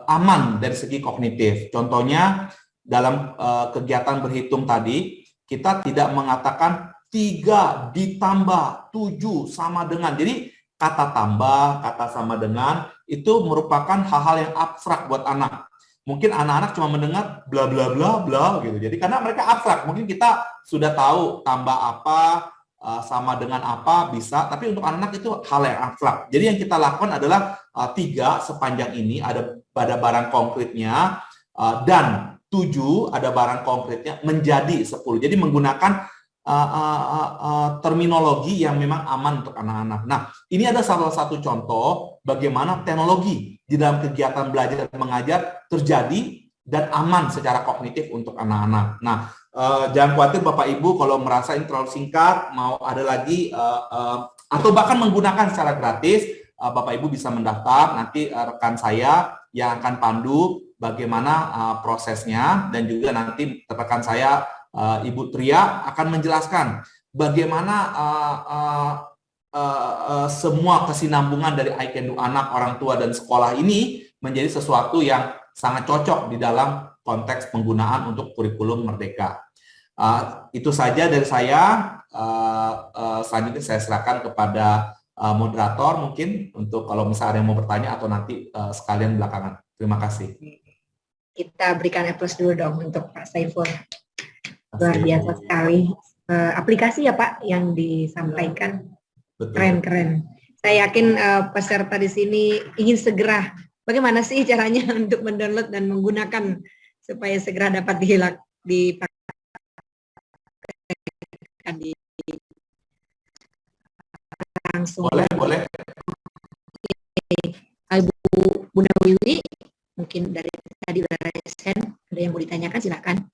aman dari segi kognitif. Contohnya dalam kegiatan berhitung tadi, kita tidak mengatakan 3 ditambah 7 sama dengan. Jadi kata tambah, kata sama dengan itu merupakan hal-hal yang abstrak buat anak. Mungkin anak-anak cuma mendengar bla bla bla bla gitu. Jadi karena mereka abstrak, mungkin kita sudah tahu tambah apa, sama dengan apa bisa, tapi untuk anak-anak itu hal yang abstrak. Jadi yang kita lakukan adalah 3 sepanjang ini ada barang konkretnya, dan 7 ada barang konkretnya menjadi 10. Jadi menggunakan terminologi yang memang aman untuk anak-anak. Nah, ini ada salah satu contoh bagaimana teknologi di dalam kegiatan belajar dan mengajar terjadi dan aman secara kognitif untuk anak-anak. Nah, jangan khawatir Bapak Ibu kalau merasa ini terlalu singkat, mau ada lagi atau bahkan menggunakan secara gratis, Bapak Ibu bisa mendaftar, nanti rekan saya yang akan pandu bagaimana prosesnya, dan juga nanti rekan saya Ibu Tria akan menjelaskan bagaimana semua kesinambungan dari I Can Do anak, orang tua, dan sekolah ini menjadi sesuatu yang sangat cocok di dalam konteks penggunaan untuk kurikulum Merdeka. Itu saja dari saya. Selanjutnya saya serahkan kepada moderator mungkin untuk kalau misalnya ada yang mau bertanya atau nanti sekalian belakangan. Terima kasih. Kita berikan applause dulu dong untuk Pak Saiful. Luar biasa sekali aplikasi ya Pak yang disampaikan. Keren-keren. Saya yakin peserta di sini ingin segera. Bagaimana sih caranya untuk mendownload dan menggunakan supaya segera dapat dipraktekkan di langsung. Boleh. Ibu Bunda Wiwi, mungkin dari tadi udah resen, ada yang mau ditanyakan silakan.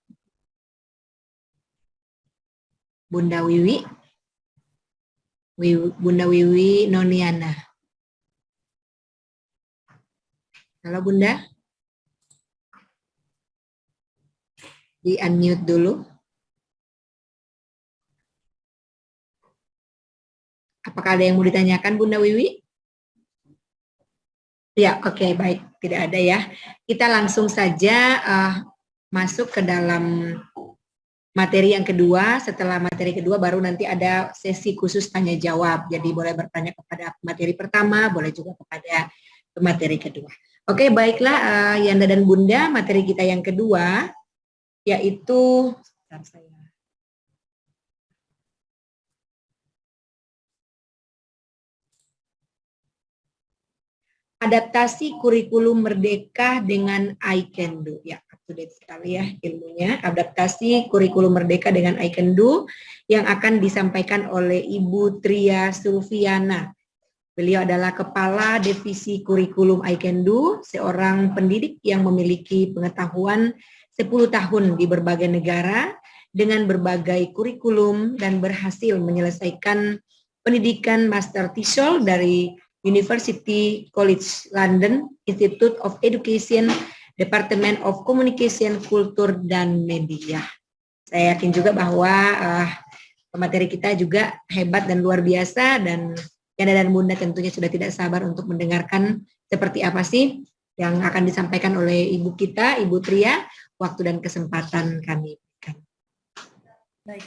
Bunda Wiwi, Bunda Wiwi Noniana. Halo Bunda. Di unmute dulu. Apakah ada yang mau ditanyakan Bunda Wiwi? Ya, oke, baik. Tidak ada ya. Kita langsung saja masuk ke dalam materi yang kedua. Setelah materi kedua baru nanti ada sesi khusus tanya jawab. Jadi boleh bertanya kepada materi pertama, boleh juga kepada materi kedua. Oke, baiklah Yanda dan Bunda, materi kita yang kedua yaitu adaptasi kurikulum Merdeka dengan I Can Do. Ya, up-to-date sekali ya ilmunya. Adaptasi kurikulum Merdeka dengan I Can Do yang akan disampaikan oleh Ibu Tria Sulfiana. Beliau adalah Kepala Divisi Kurikulum I Can Do, seorang pendidik yang memiliki pengetahuan 10 tahun di berbagai negara dengan berbagai kurikulum dan berhasil menyelesaikan pendidikan Master TESOL dari University College London, Institute of Education, Department of Communication, Kultur, dan Media. Saya yakin juga bahwa pemateri kita juga hebat dan luar biasa dan Yanda dan Bunda tentunya sudah tidak sabar untuk mendengarkan seperti apa sih yang akan disampaikan oleh Ibu kita, Ibu Tria. Waktu dan kesempatan kami berikan. Baik,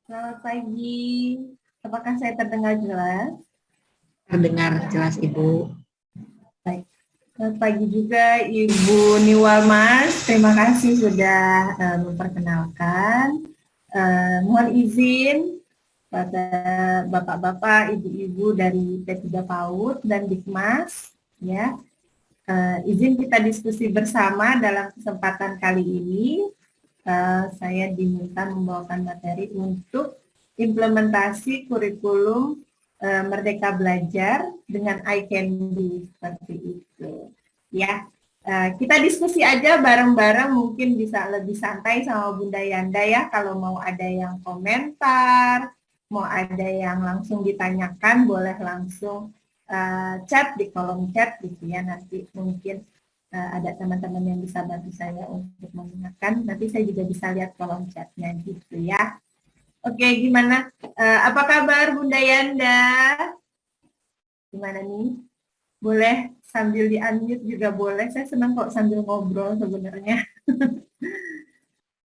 selamat pagi. Apakah saya terdengar jelas? Terdengar jelas, Ibu. Baik. Selamat pagi juga Ibu Niwal Mas. Terima kasih sudah memperkenalkan. Mohon izin pada bapak-bapak, ibu-ibu dari P3 PAUD dan Dikmas, ya. Izin kita diskusi bersama dalam kesempatan kali ini. Saya diminta membawakan materi untuk implementasi kurikulum Merdeka Belajar dengan I Can Do, seperti itu. Ya, kita diskusi aja bareng-bareng, mungkin bisa lebih santai sama Bunda Yanda ya. Kalau mau ada yang komentar, mau ada yang langsung ditanyakan, boleh langsung chat di kolom chat gitu ya. Nanti mungkin ada teman-teman yang bisa bantu saya untuk menggunakan. Nanti saya juga bisa lihat kolom chatnya gitu ya. Oke, gimana? Apa kabar Bunda Yanda? Gimana nih? Boleh sambil di-unmute juga boleh. Saya senang kok sambil ngobrol sebenarnya.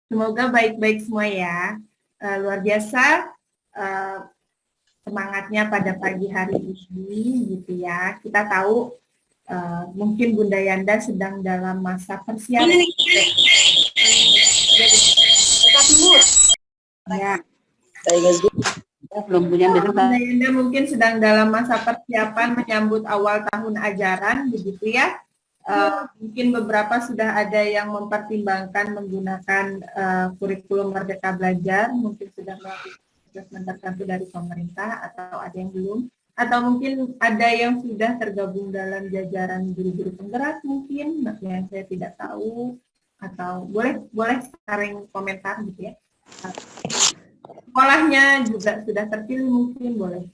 Semoga baik-baik semua ya. Luar biasa semangatnya pada pagi hari ini gitu ya. Kita tahu mungkin Bunda Yanda sedang dalam masa persiapan. Ya. Belum punya Bunda Yanda mungkin sedang dalam masa persiapan menyambut awal tahun ajaran, begitu ya. Mungkin beberapa sudah ada yang mempertimbangkan menggunakan kurikulum Merdeka Belajar, mungkin sudah melakukan assessment tertentu dari pemerintah, atau ada yang belum, atau mungkin ada yang sudah tergabung dalam jajaran guru-guru penggerak mungkin, yang saya tidak tahu, atau boleh sharing komentar gitu ya. Sekolahnya juga sudah terpilih mungkin, boleh.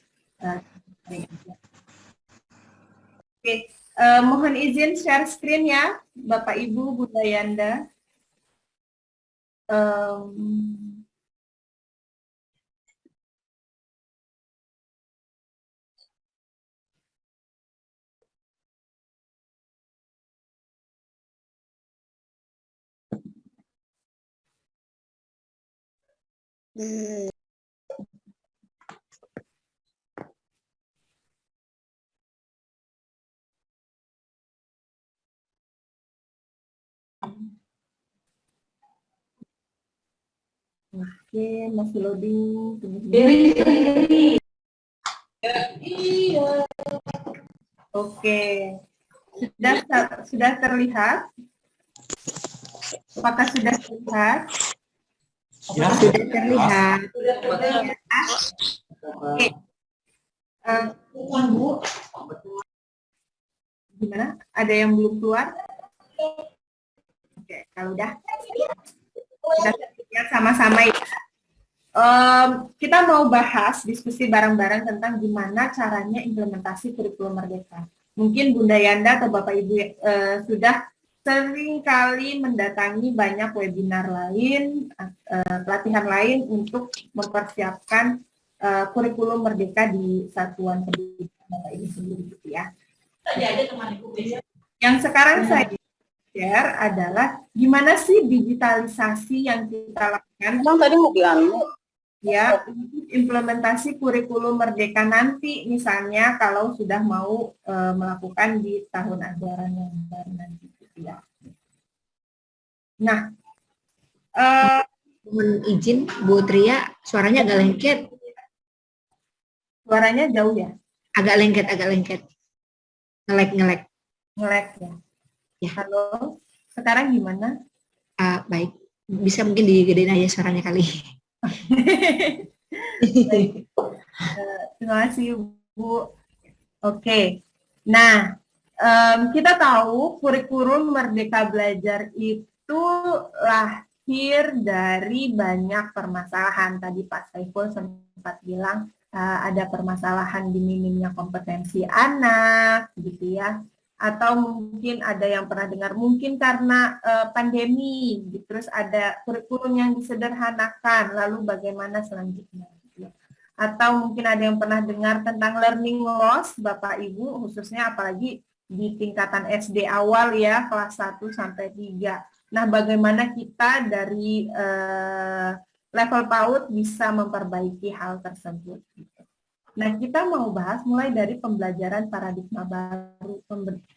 Oke, mohon izin share screen ya, Bapak Ibu, Bunda Yanda. Oke, masih loading. Oke, sudah terlihat? Apakah sudah terlihat? Ya. Sudah terlihat. Oke. Ibu, gimana? Ada yang belum keluar? Oke, kalau udah terlihat sama-sama ya. Kita mau bahas diskusi bareng-bareng tentang gimana caranya implementasi kurikulum Merdeka. Mungkin Bunda Yanda atau Bapak Ibu sudah sering kali mendatangi banyak webinar lain, pelatihan lain untuk mempersiapkan kurikulum Merdeka di satuan pendidikan Bapak Ibu sendiri gitu ya. Yang sekarang saya share adalah gimana sih digitalisasi yang kita lakukan. Tadi mau dialog. Ya, implementasi kurikulum Merdeka nanti, misalnya kalau sudah mau melakukan di tahun ajaran yang baru nanti, gitu ya. Nah, Mohon izin, Bu Tria, suaranya agak lengket. suaranya jauh ya? Agak lengket. Ngelek. Ngelek ya? Ya. Halo, sekarang gimana? Baik, bisa mungkin digedein aja suaranya kali. Terima kasih Bu. Oke, nah kita tahu kurikulum Merdeka Belajar itu lahir dari banyak permasalahan. Tadi Pak Saiful sempat bilang ada permasalahan di minimnya kompetensi anak, gitu ya. Atau mungkin ada yang pernah dengar, mungkin karena pandemi, terus ada kurikulum yang disederhanakan, lalu bagaimana selanjutnya. Gitu. atau mungkin ada yang pernah dengar tentang learning loss, Bapak Ibu, khususnya apalagi di tingkatan SD awal ya, kelas 1 sampai 3. Nah, bagaimana kita dari level PAUD bisa memperbaiki hal tersebut. Nah, kita mau bahas mulai dari pembelajaran paradigma baru.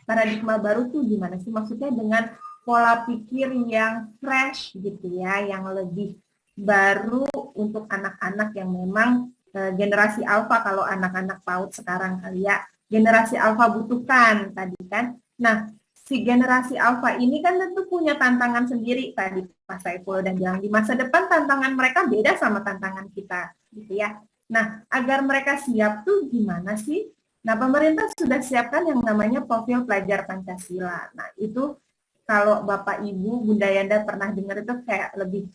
Paradigma baru itu gimana sih? Maksudnya dengan pola pikir yang fresh gitu ya, yang lebih baru untuk anak-anak yang memang generasi alfa, kalau anak-anak PAUD sekarang kali ya, generasi alfa butuhkan tadi kan. Nah, si generasi alfa ini kan tentu punya tantangan sendiri tadi Mas Saiful dan bilang di masa depan tantangan mereka beda sama tantangan kita gitu ya. Nah, agar mereka siap tuh gimana sih? Nah, pemerintah sudah siapkan yang namanya profil pelajar Pancasila. Nah, itu kalau Bapak Ibu Bunda Yanda pernah dengar itu kayak lebih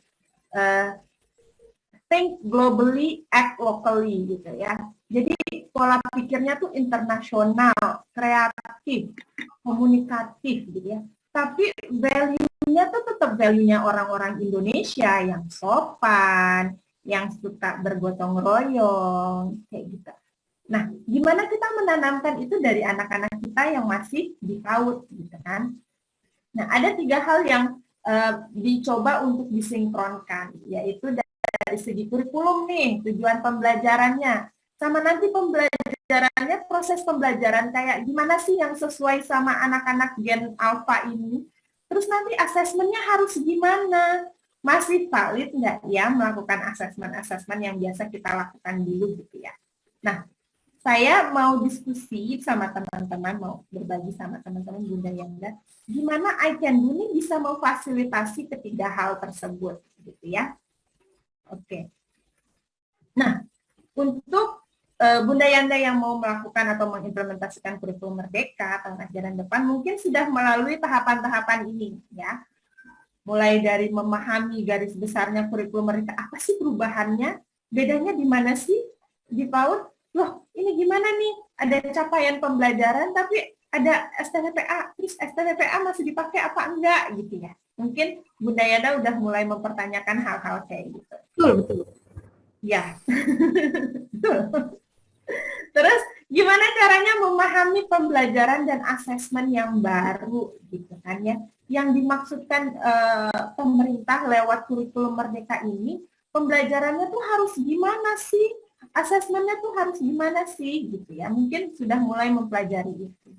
think globally, act locally gitu ya. Jadi pola pikirnya tuh internasional, kreatif, komunikatif gitu ya. Tapi value-nya tuh tetap value-nya orang-orang Indonesia yang sopan, yang suka bergotong royong, kayak gitu. Nah, gimana kita menanamkan itu dari anak-anak kita yang masih di PAUD gitu kan. Nah, ada 3 hal yang dicoba untuk disinkronkan, yaitu dari segi kurikulum nih, tujuan pembelajarannya, sama nanti pembelajarannya, proses pembelajaran kayak gimana sih yang sesuai sama anak-anak gen alpha ini, terus nanti asesmennya harus gimana, masih valid nggak ya melakukan asesmen-asesmen yang biasa kita lakukan dulu gitu ya. Nah, saya mau diskusi sama teman-teman, mau berbagi sama teman-teman Bunda Yanda, gimana I Can Do ini bisa memfasilitasi ketiga hal tersebut gitu ya. Oke. Nah, untuk Bunda Yanda yang mau melakukan atau mengimplementasikan kurikulum Merdeka tahun ajaran depan mungkin sudah melalui tahapan-tahapan ini ya. Mulai dari memahami garis besarnya kurikulum Merdeka, apa sih perubahannya? Bedanya di mana sih di PAUD? Loh, ini gimana nih? Ada capaian pembelajaran tapi ada STNPA, terus STNPA masih dipakai apa enggak gitu ya. Mungkin Bunda Yanda udah mulai mempertanyakan hal-hal kayak gitu. Betul. Ya. Terus gimana caranya memahami pembelajaran dan asesmen yang baru gitu kan ya. Yang dimaksudkan pemerintah lewat kurikulum Merdeka ini, pembelajarannya tuh harus gimana sih? Asesmennya tuh harus gimana sih gitu ya. Mungkin sudah mulai mempelajari itu.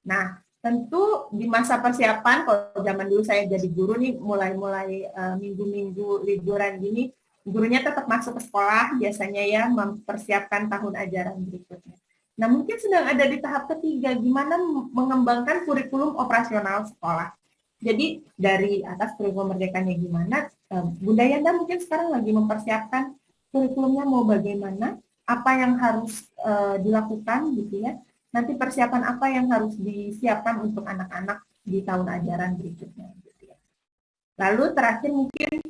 Nah, tentu di masa persiapan, kalau zaman dulu saya jadi guru nih, mulai minggu-minggu liburan gini, gurunya tetap masuk ke sekolah biasanya ya, mempersiapkan tahun ajaran berikutnya. Nah, mungkin sedang ada di tahap ketiga, gimana mengembangkan kurikulum operasional sekolah. Jadi dari atas kurikulum Merdekanya gimana, Bunda Yanda mungkin sekarang lagi mempersiapkan kurikulumnya mau bagaimana, apa yang harus dilakukan gitu ya. Nanti persiapan apa yang harus disiapkan untuk anak-anak di tahun ajaran berikutnya. Gitu ya. Lalu terakhir mungkin,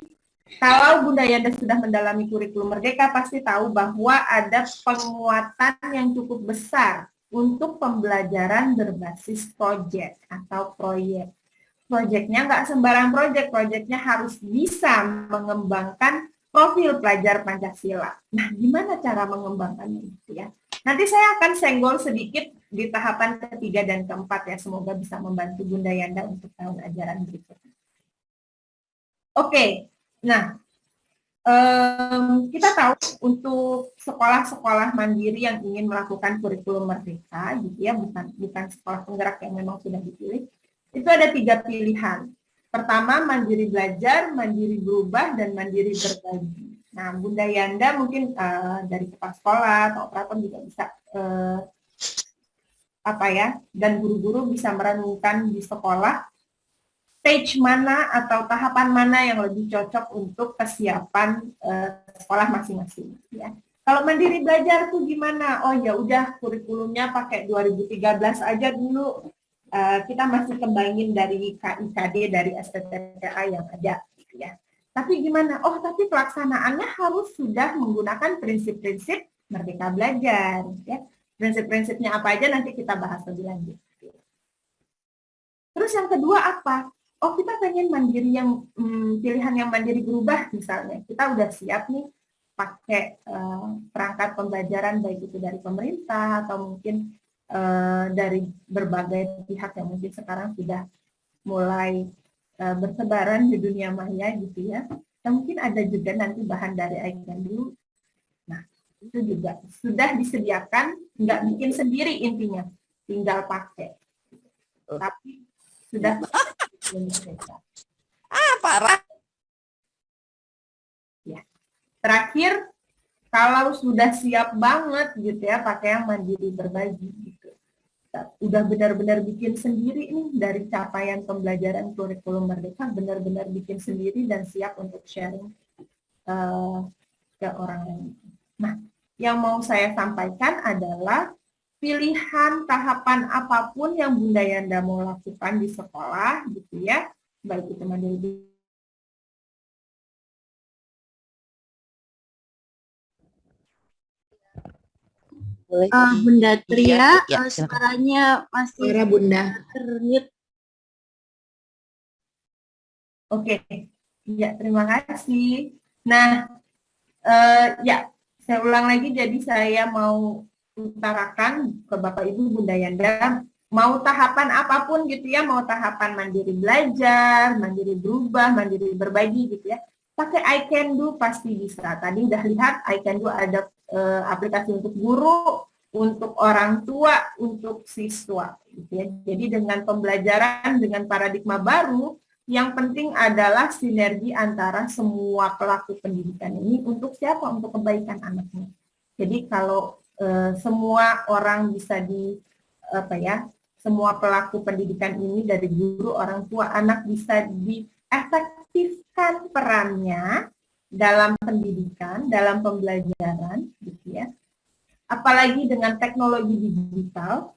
kalau Bunda Yanda sudah mendalami kurikulum Merdeka, pasti tahu bahwa ada penguatan yang cukup besar untuk pembelajaran berbasis proyek atau proyek. Proyeknya nggak sembarang proyek, proyeknya harus bisa mengembangkan profil pelajar Pancasila. Nah, gimana cara mengembangkannya itu ya? Nanti saya akan senggol sedikit di tahapan ketiga dan keempat ya, semoga bisa membantu Bunda Yanda untuk tahun ajaran berikutnya. Oke, nah kita tahu untuk sekolah-sekolah mandiri yang ingin melakukan kurikulum Merdeka, gitu ya, bukan sekolah penggerak yang memang sudah dipilih, itu ada 3 pilihan. Pertama, mandiri belajar, mandiri berubah, dan mandiri berbagi. Nah, Bunda Yanda mungkin dari kepala sekolah atau operator juga bisa dan guru-guru bisa merenungkan di sekolah stage mana atau tahapan mana yang lebih cocok untuk kesiapan sekolah masing-masing. Ya. Kalau mandiri belajar tuh gimana? Oh ya udah kurikulumnya pakai 2013 aja dulu. Kita masih kembangin dari KIKD, dari STTPA yang ada. Ya. Tapi gimana? Oh, tapi pelaksanaannya harus sudah menggunakan prinsip-prinsip Merdeka Belajar. Ya. Prinsip-prinsipnya apa aja nanti kita bahas lebih lanjut. Terus yang kedua apa? Oh, kita pengen mandiri yang pilihan yang mandiri berubah misalnya. Kita udah siap nih pakai perangkat pembelajaran baik itu dari pemerintah atau mungkin dari berbagai pihak yang mungkin sekarang sudah mulai bertebaran di dunia maya gitu ya. Dan mungkin ada juga nanti bahan dari iCanDo. Nah, itu juga sudah disediakan, nggak bikin sendiri intinya, tinggal pakai. Tapi sudah Parah. ya. Terakhir, kalau sudah siap banget gitu ya, pakai yang mandiri berbagi gitu. Udah benar-benar bikin sendiri nih dari capaian pembelajaran kurikulum Merdeka, benar-benar bikin sendiri dan siap untuk sharing ke orang lain. Nah, yang mau saya sampaikan adalah pilihan tahapan apapun yang Bunda Yanda mau lakukan di sekolah gitu ya, baik itu mandiri. Bunda Tria, Iya, silakan. suaranya masih Suara Bunda. termute. Oke, ya terima kasih. Nah, ya saya ulang lagi. Jadi saya mau utarakan ke Bapak Ibu Bunda Yanda, mau tahapan apapun gitu ya, mau tahapan mandiri belajar, mandiri berubah, mandiri berbagi gitu ya, pakai iCanDo pasti bisa. Tadi udah lihat iCanDo ada aplikasi untuk guru, untuk orang tua, untuk siswa gitu ya. Jadi dengan pembelajaran dengan paradigma baru, yang penting adalah sinergi antara semua pelaku pendidikan ini untuk siapa? Untuk kebaikan anaknya. Jadi kalau semua orang bisa semua pelaku pendidikan ini dari guru, orang tua, anak bisa diefektifkan perannya dalam pendidikan, dalam pembelajaran, gitu ya. Apalagi dengan teknologi digital.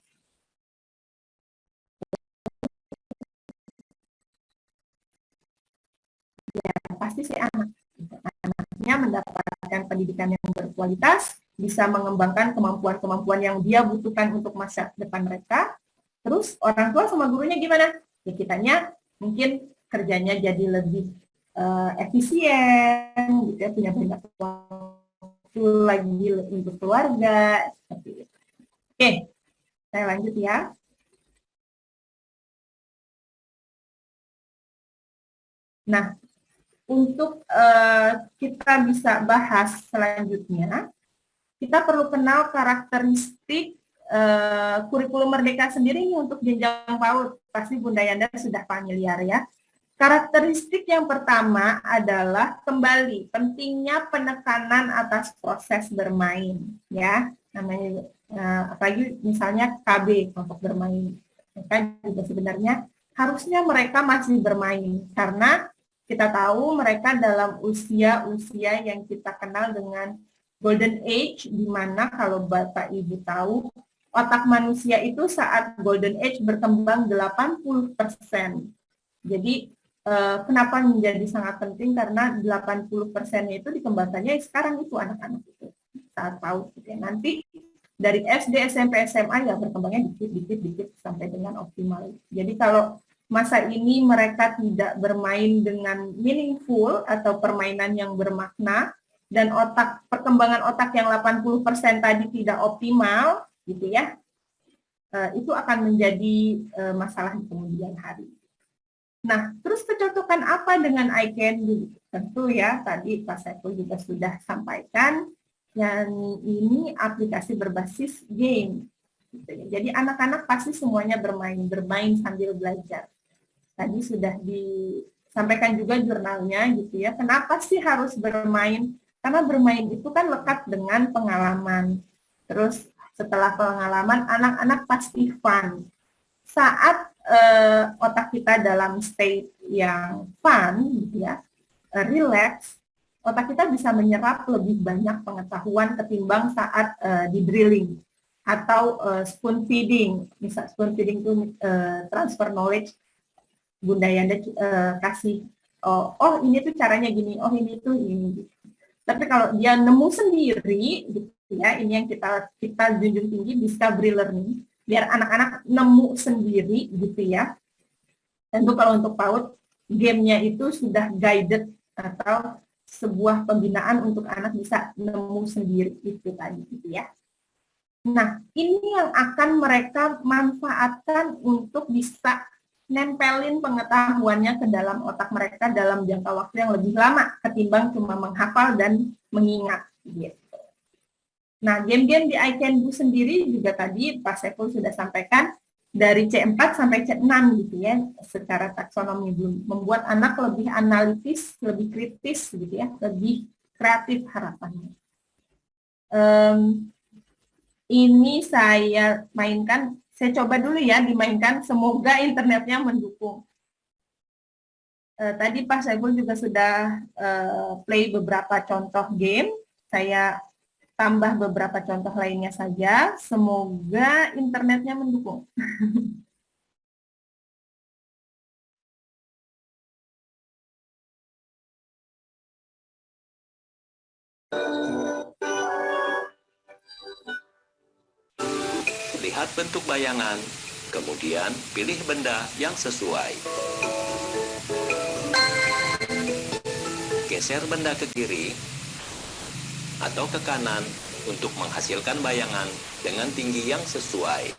Ya, pasti si anaknya mendapatkan pendidikan yang berkualitas, bisa mengembangkan kemampuan-kemampuan yang dia butuhkan untuk masa depan mereka. Terus orang tua sama gurunya gimana? Ya kitanya mungkin kerjanya jadi lebih efisien, gitu ya, punya banyak waktu lagi untuk keluarga. Seperti itu. Oke, saya lanjut ya. Nah, untuk kita bisa bahas selanjutnya, kita perlu kenal karakteristik kurikulum Merdeka sendiri ini untuk jenjang PAUD. Pasti Bunda Yanda sudah familiar ya. Karakteristik yang pertama adalah kembali pentingnya penekanan atas proses bermain, ya. Namanya apalagi misalnya KB, kelompok bermain. Mereka juga sebenarnya harusnya mereka masih bermain karena kita tahu mereka dalam usia-usia yang kita kenal dengan golden age, di mana kalau Bapak Ibu tahu, otak manusia itu saat golden age berkembang 80%. Jadi, kenapa menjadi sangat penting? Karena 80%-nya itu dikembangkannya sekarang itu anak-anak itu, saat PAUD. Gitu ya. Nanti dari SD, SMP, SMA ya berkembangnya dikit-dikit sampai dengan optimal. Jadi kalau masa ini mereka tidak bermain dengan meaningful atau permainan yang bermakna, dan perkembangan otak yang 80% tadi tidak optimal, gitu ya, itu akan menjadi masalah di kemudian hari. Nah, terus kecocokan apa dengan iCanDo? Tentu ya, tadi Pak Saiful juga sudah sampaikan, yang ini aplikasi berbasis game. Gitu ya. Jadi anak-anak pasti semuanya bermain sambil belajar. Tadi sudah disampaikan juga jurnalnya gitu ya. Kenapa sih harus bermain? Karena bermain itu kan lekat dengan pengalaman. Terus setelah pengalaman, anak-anak pasti fun. Saat otak kita dalam state yang fun, gitu ya, relax, otak kita bisa menyerap lebih banyak pengetahuan ketimbang saat di drilling atau spoon feeding. Misal spoon feeding itu transfer knowledge. Bunda Yanda kasih, oh ini tuh caranya gini, oh ini tuh ini. Tapi kalau dia nemu sendiri, gitu ya, ini yang kita junjung tinggi, discovery learning, biar anak-anak nemu sendiri, gitu ya. Tentu kalau untuk PAUD, gamenya itu sudah guided atau sebuah pembinaan untuk anak bisa nemu sendiri itu tadi gitu ya. Nah, ini yang akan mereka manfaatkan untuk bisa nempelin pengetahuannya ke dalam otak mereka dalam jangka waktu yang lebih lama ketimbang cuma menghafal dan mengingat gitu. Nah, game-game di I Can Do sendiri juga tadi Pak Saiful sudah sampaikan dari C4 sampai C6 gitu ya, secara taksonomi membuat anak lebih analitis, lebih kritis gitu ya, lebih kreatif harapannya. Ini saya mainkan, saya coba dulu ya dimainkan, semoga internetnya mendukung. Tadi Pak Saiful juga sudah play beberapa contoh game, saya tambah beberapa contoh lainnya saja, semoga internetnya mendukung. Lihat bentuk bayangan, kemudian pilih benda yang sesuai. Geser benda ke kiri atau ke kanan untuk menghasilkan bayangan dengan tinggi yang sesuai.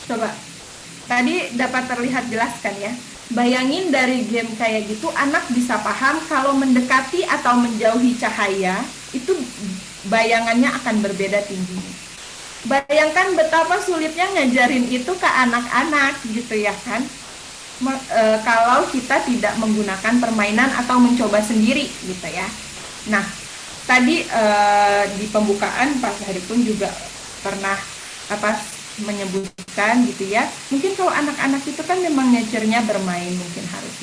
Coba, tadi dapat terlihat jelas kan ya? Bayangin dari game kayak gitu, anak bisa paham kalau mendekati atau menjauhi cahaya, itu bayangannya akan berbeda tingginya. Bayangkan betapa sulitnya ngajarin itu ke anak-anak gitu ya kan? Kalau kita tidak menggunakan permainan atau mencoba sendiri gitu ya. Nah, tadi di pembukaan Pak Syahri pun juga pernah menyebutkan gitu ya, mungkin kalau anak-anak itu kan memang nature-nya bermain, mungkin harus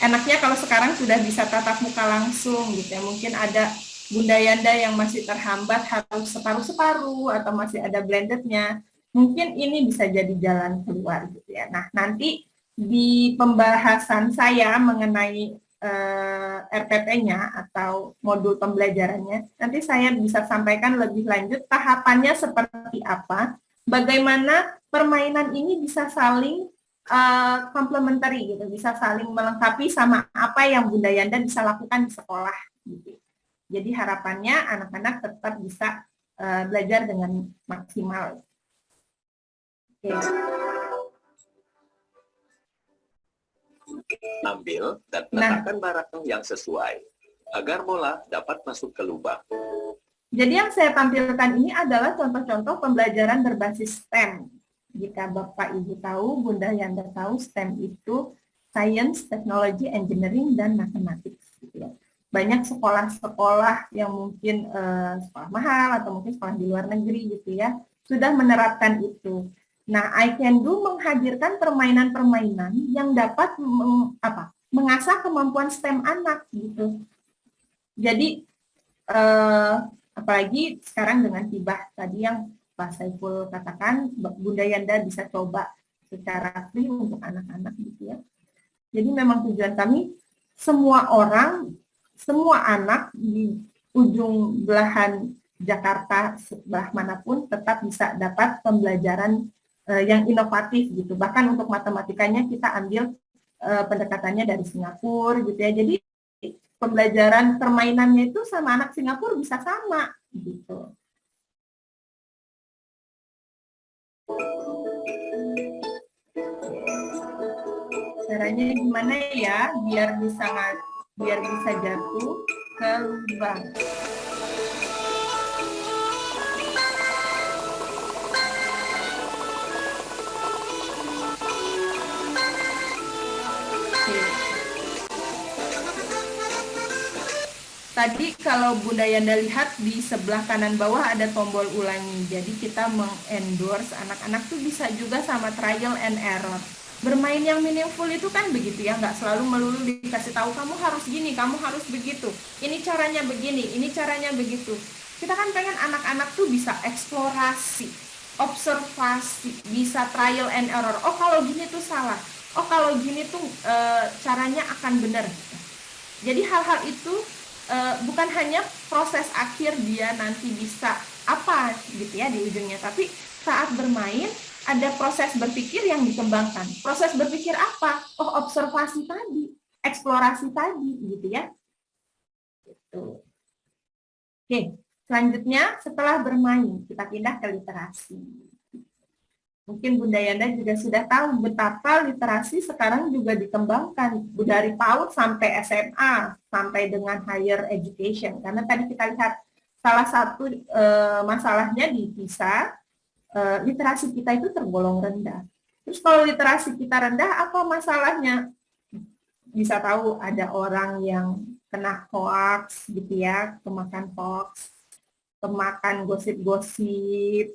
enaknya kalau sekarang sudah bisa tatap muka langsung gitu ya, mungkin ada Bunda Yanda yang masih terhambat harus separuh-separuh atau masih ada blendednya, mungkin ini bisa jadi jalan keluar gitu ya. Nah, nanti di pembahasan saya mengenai RPP-nya atau modul pembelajarannya, nanti saya bisa sampaikan lebih lanjut tahapannya seperti apa, bagaimana permainan ini bisa saling complementary gitu, bisa saling melengkapi sama apa yang Bunda Yanda bisa lakukan di sekolah gitu. Jadi harapannya anak-anak tetap bisa belajar dengan maksimal. Oke. Ambil dan letakkan barang yang sesuai agar bola dapat masuk ke lubang. Jadi yang saya tampilkan ini adalah contoh-contoh pembelajaran berbasis STEM. Jika Bapak Ibu tahu, Bunda Yanda tahu, STEM itu Science, Technology, Engineering, dan Mathematics. Gitu ya. Banyak sekolah-sekolah yang mungkin sekolah mahal atau mungkin sekolah di luar negeri gitu ya, sudah menerapkan itu. Nah, I Can Do menghadirkan permainan-permainan yang dapat mengasah kemampuan STEM anak gitu. Jadi apalagi sekarang dengan hibah tadi yang Pak Saiful katakan, Bunda Yanda bisa coba secara free untuk anak-anak gitu ya. Jadi memang tujuan kami semua orang, semua anak di ujung belahan Jakarta, sebelah manapun tetap bisa dapat pembelajaran yang inovatif gitu. Bahkan untuk matematikanya kita ambil pendekatannya dari Singapura gitu ya. Jadi pembelajaran permainannya itu sama anak Singapura bisa sama gitu. Caranya gimana ya biar bisa jatuh ke lubang. Tadi kalau Bunda Yanda lihat di sebelah kanan bawah ada tombol ulangi. Jadi kita mengendorse anak-anak tuh bisa juga sama trial and error. Bermain yang meaningful itu kan begitu ya, nggak selalu melulu dikasih tahu kamu harus gini, kamu harus begitu. Ini caranya begini, ini caranya begitu. Kita kan pengen anak-anak tuh bisa eksplorasi, observasi, bisa trial and error. Oh kalau gini tuh salah, oh kalau gini tuh caranya akan benar. Jadi hal-hal itu bukan hanya proses akhir dia nanti bisa apa gitu ya di ujungnya, tapi saat bermain ada proses berpikir yang dikembangkan. Proses berpikir apa? Oh, observasi tadi, eksplorasi tadi, gitu ya. Gitu. Oke, selanjutnya setelah bermain, kita pindah ke literasi. Mungkin Bunda Yanda juga sudah tahu betapa literasi sekarang juga dikembangkan dari PAUD sampai SMA, sampai dengan higher education. Karena tadi kita lihat salah satu masalahnya di PISA, literasi kita itu tergolong rendah. Terus kalau literasi kita rendah, apa masalahnya? Bisa tahu ada orang yang kena hoax gitu ya, kemakan hoax, kemakan gosip-gosip,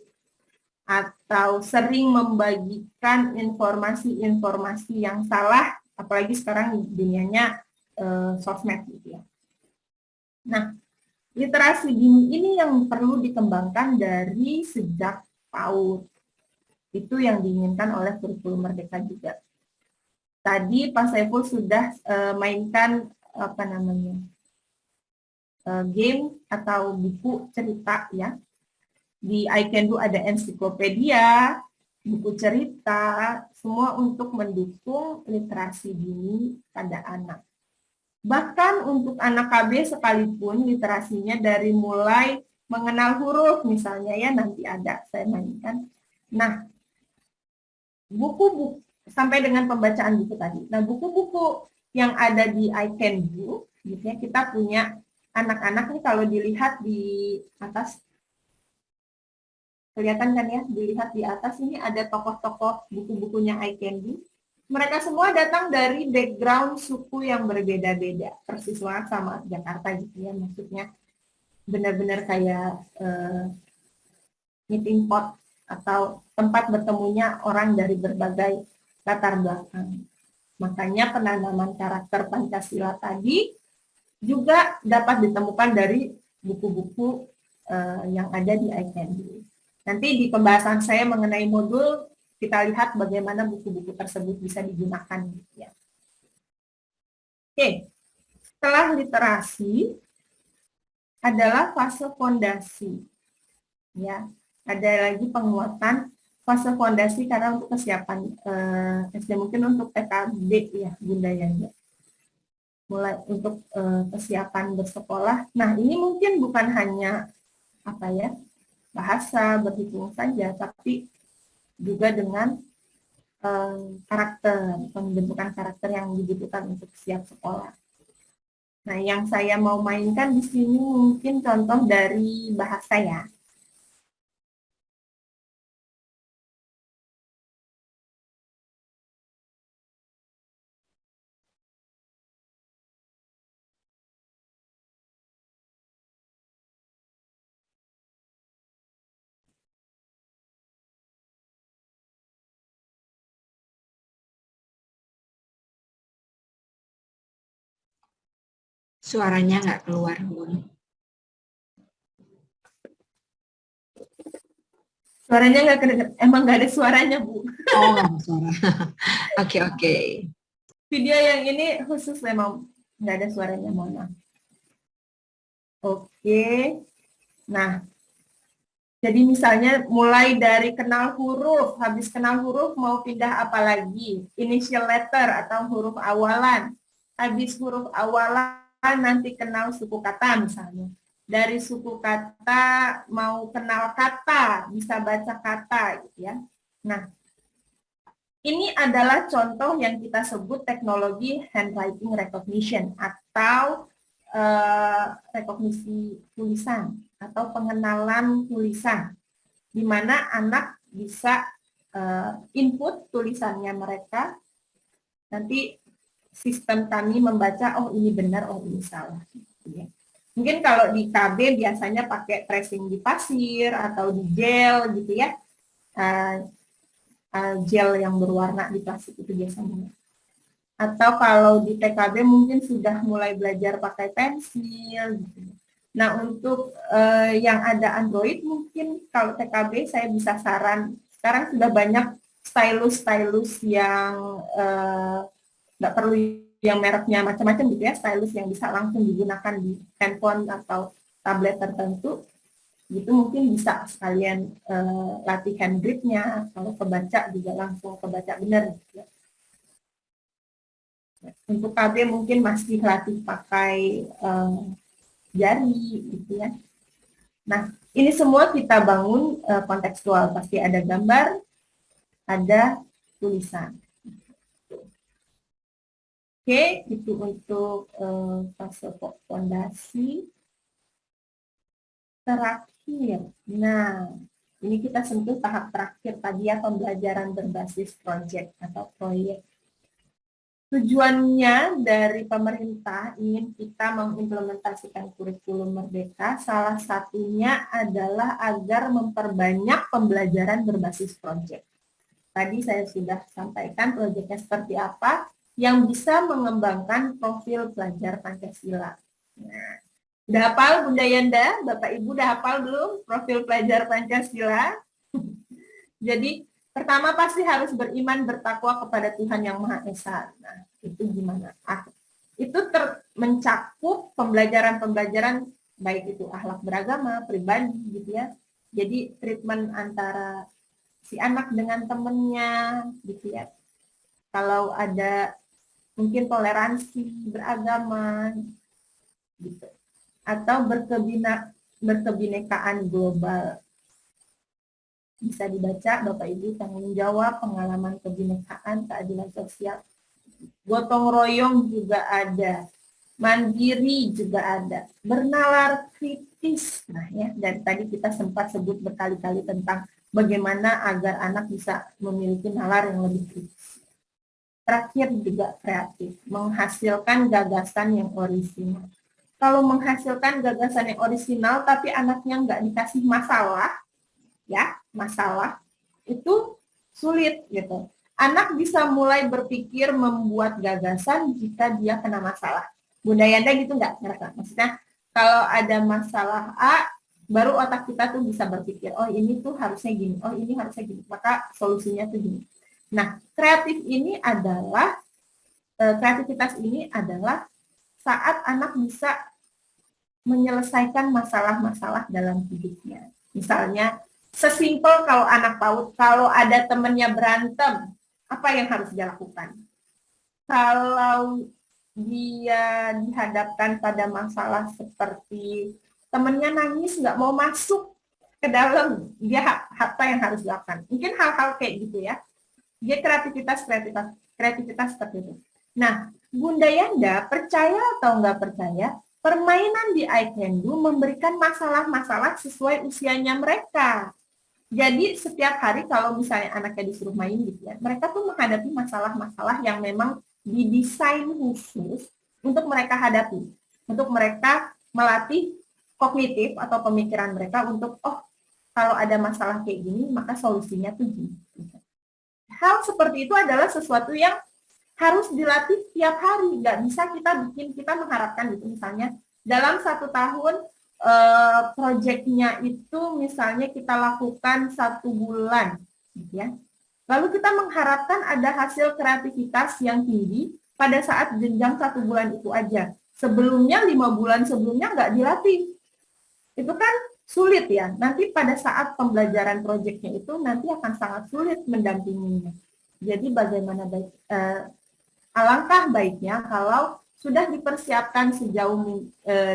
atau sering membagikan informasi-informasi yang salah, apalagi sekarang dunianya sosmed gitu ya. Nah, literasi dini ini yang perlu dikembangkan dari sejak PAUD. Itu yang diinginkan oleh kurikulum Merdeka juga. Tadi Pak Saiful sudah mainkan game atau buku cerita ya. Di I Can Do ada ensiklopedia, buku cerita, semua untuk mendukung literasi dini pada anak. Bahkan untuk anak KB sekalipun literasinya dari mulai mengenal huruf misalnya ya, nanti ada saya mainkan. Nah, buku-buku sampai dengan pembacaan buku tadi. Nah, buku-buku yang ada di I Can Do, gitu ya, kita punya anak-anak nih kalau dilihat di atas, kelihatan kan ya, dilihat di atas ini ada tokoh-tokoh buku-bukunya I Can Do. Mereka semua datang dari background suku yang berbeda-beda, persis banget sama Jakarta gitu ya, maksudnya benar-benar kayak meeting pot atau tempat bertemunya orang dari berbagai latar belakang. Makanya penanaman karakter Pancasila tadi juga dapat ditemukan dari buku-buku yang ada di I Can Do. Nanti di pembahasan saya mengenai modul, kita lihat bagaimana buku-buku tersebut bisa digunakan. Ya. Oke, setelah literasi adalah fase fondasi. Ya, ada lagi penguatan fase fondasi karena untuk kesiapan SD, mungkin untuk TKB ya Bunda Yanda. Mulai untuk kesiapan bersekolah. Nah, ini mungkin bukan hanya bahasa, berhitung saja, tapi juga dengan karakter, pembentukan karakter yang dibutuhkan untuk siap sekolah. Nah, yang saya mau mainkan di sini mungkin contoh dari bahasa ya. Suaranya nggak keluar, Bun. Suaranya nggak kedengar, emang nggak ada suaranya, Bu. Oh, nggak ada suara. Oke. Video yang ini khusus memang nggak ada suaranya, mohon maaf. Oke. Nah, jadi misalnya mulai dari kenal huruf, habis kenal huruf mau pindah apa lagi? Initial letter atau huruf awalan. Habis huruf awalan nanti kenal suku kata misalnya. Dari suku kata mau kenal kata, bisa baca kata gitu ya. Nah, ini adalah contoh yang kita sebut teknologi handwriting recognition atau rekognisi tulisan atau pengenalan tulisan, di mana anak bisa input tulisannya mereka, nanti sistem kami membaca, oh ini benar, oh ini salah. Mungkin kalau di KB biasanya pakai tracing di pasir atau di gel gitu ya, gel yang berwarna di plastik itu biasanya. Atau kalau di TKB mungkin sudah mulai belajar pakai pensil. Gitu. Nah untuk yang ada Android mungkin kalau TKB saya bisa saran, sekarang sudah banyak stylus yang nggak perlu yang mereknya macam-macam gitu ya, stylus yang bisa langsung digunakan di handphone atau tablet tertentu. Gitu mungkin bisa sekalian latihan gripnya, kalau kebaca juga langsung kebaca benar. Gitu ya. Untuk KB mungkin masih latih pakai jari, gitu ya. Nah, ini semua kita bangun kontekstual, pasti ada gambar, ada tulisan. Oke, itu untuk fase fondasi. Terakhir, nah ini kita sentuh tahap terakhir tadi ya, pembelajaran berbasis proyek atau proyek. Tujuannya dari pemerintah ingin kita mengimplementasikan kurikulum Merdeka, salah satunya adalah agar memperbanyak pembelajaran berbasis proyek. Tadi saya sudah sampaikan proyeknya seperti apa, yang bisa mengembangkan profil pelajar Pancasila. Nah, udah hafal Bunda Yanda? Bapak Ibu udah hafal belum profil pelajar Pancasila? Jadi pertama pasti harus beriman bertakwa kepada Tuhan Yang Maha Esa. Nah, itu gimana? Itu mencakup pembelajaran-pembelajaran baik itu akhlak beragama, pribadi gitu ya. Jadi treatment antara si anak dengan temennya gitu ya. Kalau ada mungkin toleransi beragama gitu. Atau berkebinekaan global. Bisa dibaca Bapak Ibu, tanggung jawab, pengalaman kebinekaan, keadilan sosial. Gotong royong juga ada, mandiri juga ada, bernalar kritis. Nah ya, dari tadi kita sempat sebut berkali-kali tentang bagaimana agar anak bisa memiliki nalar yang lebih kritis. Terakhir juga kreatif, menghasilkan gagasan yang orisinal. Kalau menghasilkan gagasan yang orisinal tapi anaknya nggak dikasih masalah, ya masalah itu sulit gitu. Anak bisa mulai berpikir membuat gagasan jika dia kena masalah. Bunda Yanda gitu nggak? Maksudnya kalau ada masalah A, baru otak kita tuh bisa berpikir, oh ini tuh harusnya gini, oh ini harusnya gini, maka solusinya tuh gini. Nah, kreativitas ini adalah saat anak bisa menyelesaikan masalah-masalah dalam hidupnya. Misalnya, sesimpel kalau anak PAUD, kalau ada temannya berantem, apa yang harus dia lakukan? Kalau dia dihadapkan pada masalah seperti temannya nangis, nggak mau masuk ke dalam, dia apa yang harus dilakukan? Mungkin hal-hal kayak gitu ya. Dia kreativitas seperti itu. Nah, Bunda Yanda percaya atau nggak percaya, permainan di I Can Do memberikan masalah-masalah sesuai usianya mereka. Jadi setiap hari kalau misalnya anaknya disuruh main gitu ya, mereka tuh menghadapi masalah-masalah yang memang didesain khusus untuk mereka hadapi, untuk mereka melatih kognitif atau pemikiran mereka untuk, oh kalau ada masalah kayak gini, maka solusinya tuh gini. Hal seperti itu adalah sesuatu yang harus dilatih tiap hari, nggak bisa kita mengharapkan gitu, misalnya dalam 1 tahun proyeknya itu misalnya kita lakukan 1 bulan, gitu ya. Lalu kita mengharapkan ada hasil kreativitas yang tinggi pada saat jenjang 1 bulan itu aja. Sebelumnya 5 bulan sebelumnya nggak dilatih, itu kan sulit ya. Nanti pada saat pembelajaran proyeknya itu nanti akan sangat sulit mendampinginya. Jadi bagaimana alangkah baiknya kalau sudah dipersiapkan sejauh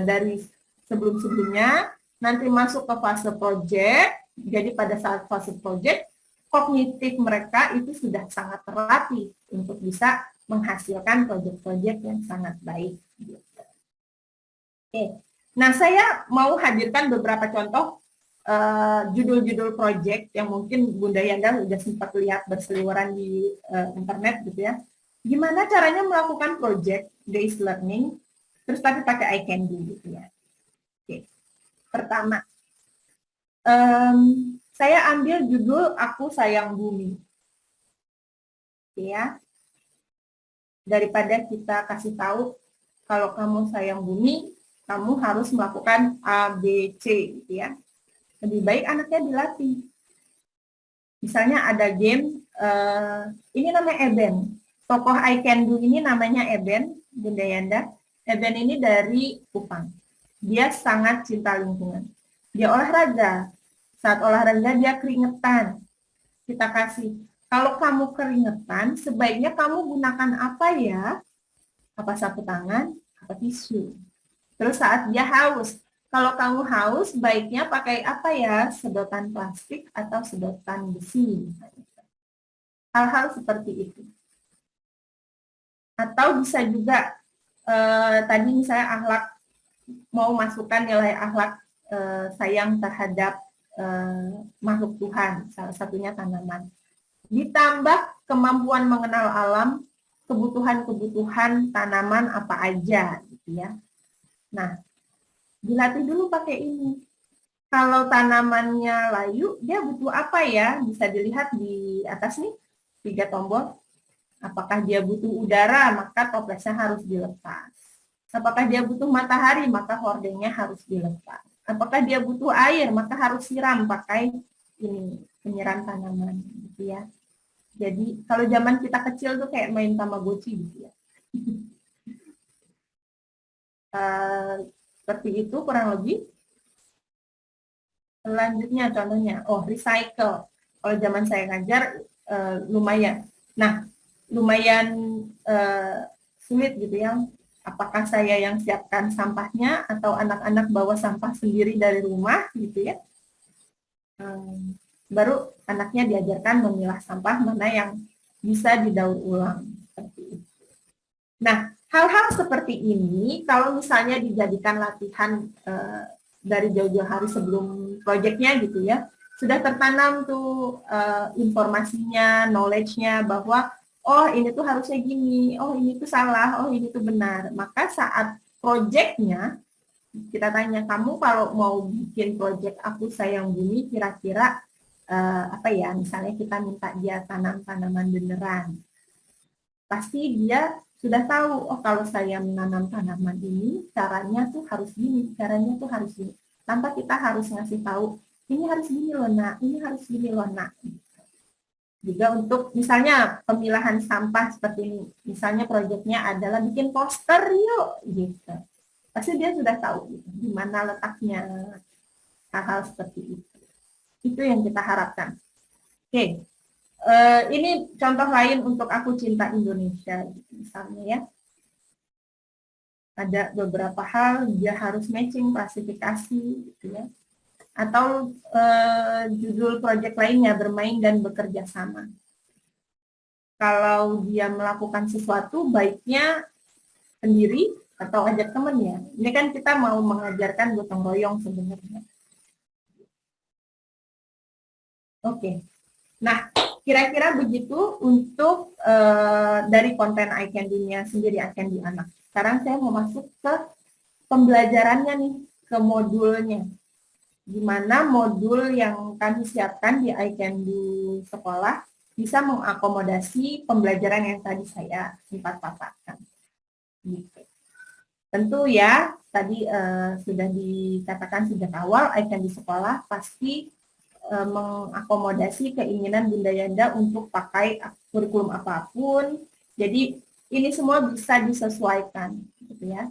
dari sebelum-sebelumnya, nanti masuk ke fase proyek. Jadi pada saat fase proyek, kognitif mereka itu sudah sangat terlatih untuk bisa menghasilkan proyek-proyek yang sangat baik. Oke. Nah, saya mau hadirkan beberapa contoh judul-judul proyek yang mungkin Bunda Yanda sudah sempat lihat berseliweran di internet gitu ya. Gimana caranya melakukan proyek based learning, terus tapi pakai I Can Do gitu ya. Oke. Pertama, saya ambil judul Aku Sayang Bumi. Oke ya. Daripada kita kasih tahu kalau kamu sayang bumi, kamu harus melakukan A, B, C gitu ya. Lebih baik anaknya dilatih. Misalnya ada game, ini namanya Eben. Tokoh I Can Do ini namanya Eben, Bunda Yanda. Eben ini dari Kupang. Dia sangat cinta lingkungan. Dia olahraga. Saat olahraga dia keringetan. Kita kasih, kalau kamu keringetan, sebaiknya kamu gunakan apa ya? Apa sapu tangan, apa tisu. Terus saat dia haus, kalau kamu haus, baiknya pakai apa ya? Sedotan plastik atau sedotan besi. Hal-hal seperti itu. Atau bisa juga, tadi misalnya akhlak, mau masukkan nilai akhlak sayang terhadap makhluk Tuhan, salah satunya tanaman. Ditambah kemampuan mengenal alam, kebutuhan-kebutuhan tanaman apa aja, gitu ya. Nah, dilatih dulu pakai ini. Kalau tanamannya layu, dia butuh apa ya? Bisa dilihat di atas nih, 3 tombol. Apakah dia butuh udara, maka toplesnya harus dilepas. Apakah dia butuh matahari, maka hordengnya harus dilepas. Apakah dia butuh air, maka harus siram pakai ini, penyiram tanaman, gitu ya. Jadi kalau zaman kita kecil tuh kayak main Tamagotchi gitu ya. Seperti itu kurang lebih. Selanjutnya contohnya, recycle. Kalau zaman saya ngajar lumayan. Nah, lumayan sulit gitu ya. Apakah saya yang siapkan sampahnya atau anak-anak bawa sampah sendiri dari rumah gitu ya. Baru anaknya diajarkan memilah sampah mana yang bisa didaur ulang. Seperti itu. Nah, hal-hal seperti ini kalau misalnya dijadikan latihan dari jauh-jauh hari sebelum proyeknya gitu ya, sudah tertanam tuh informasinya, knowledge-nya bahwa oh ini tuh harusnya gini, oh ini tuh salah, oh ini tuh benar. Maka saat proyeknya kita tanya, kamu kalau mau bikin proyek Aku Sayang Bumi kira-kira apa ya, misalnya kita minta dia tanam tanaman beneran. Pasti dia sudah tahu, oh kalau saya menanam tanaman ini caranya tuh harus gini, caranya tuh harus gini. Tanpa kita harus ngasih tahu, ini harus gini loh nak, ini harus gini loh nak. Juga untuk misalnya pemilahan sampah seperti ini, misalnya proyeknya adalah bikin poster yuk, gitu. Pasti dia sudah tahu gitu, di mana letaknya, hal-hal seperti itu. Itu yang kita harapkan. Oke, ini contoh lain untuk Aku Cinta Indonesia, gitu, misalnya ya. Ada beberapa hal dia harus matching klasifikasi, gitu ya. Atau judul proyek lainnya, bermain dan bekerja sama. Kalau dia melakukan sesuatu, baiknya sendiri atau ajak temannya. Ini kan kita mau mengajarkan gotong royong sebenarnya. Oke. Nah, kira-kira begitu untuk dari konten I Can Do-nya sendiri, I Can Do anak. Sekarang saya mau masuk ke pembelajarannya nih, ke modulnya. Di mana modul yang kami siapkan di I Can Do sekolah bisa mengakomodasi pembelajaran yang tadi saya sempat paparkan. Gitu. Tentu ya, tadi sudah dikatakan sejak awal, I Can Do sekolah pasti mengakomodasi keinginan Bunda Yanda untuk pakai kurikulum apapun. Jadi ini semua bisa disesuaikan, gitu ya.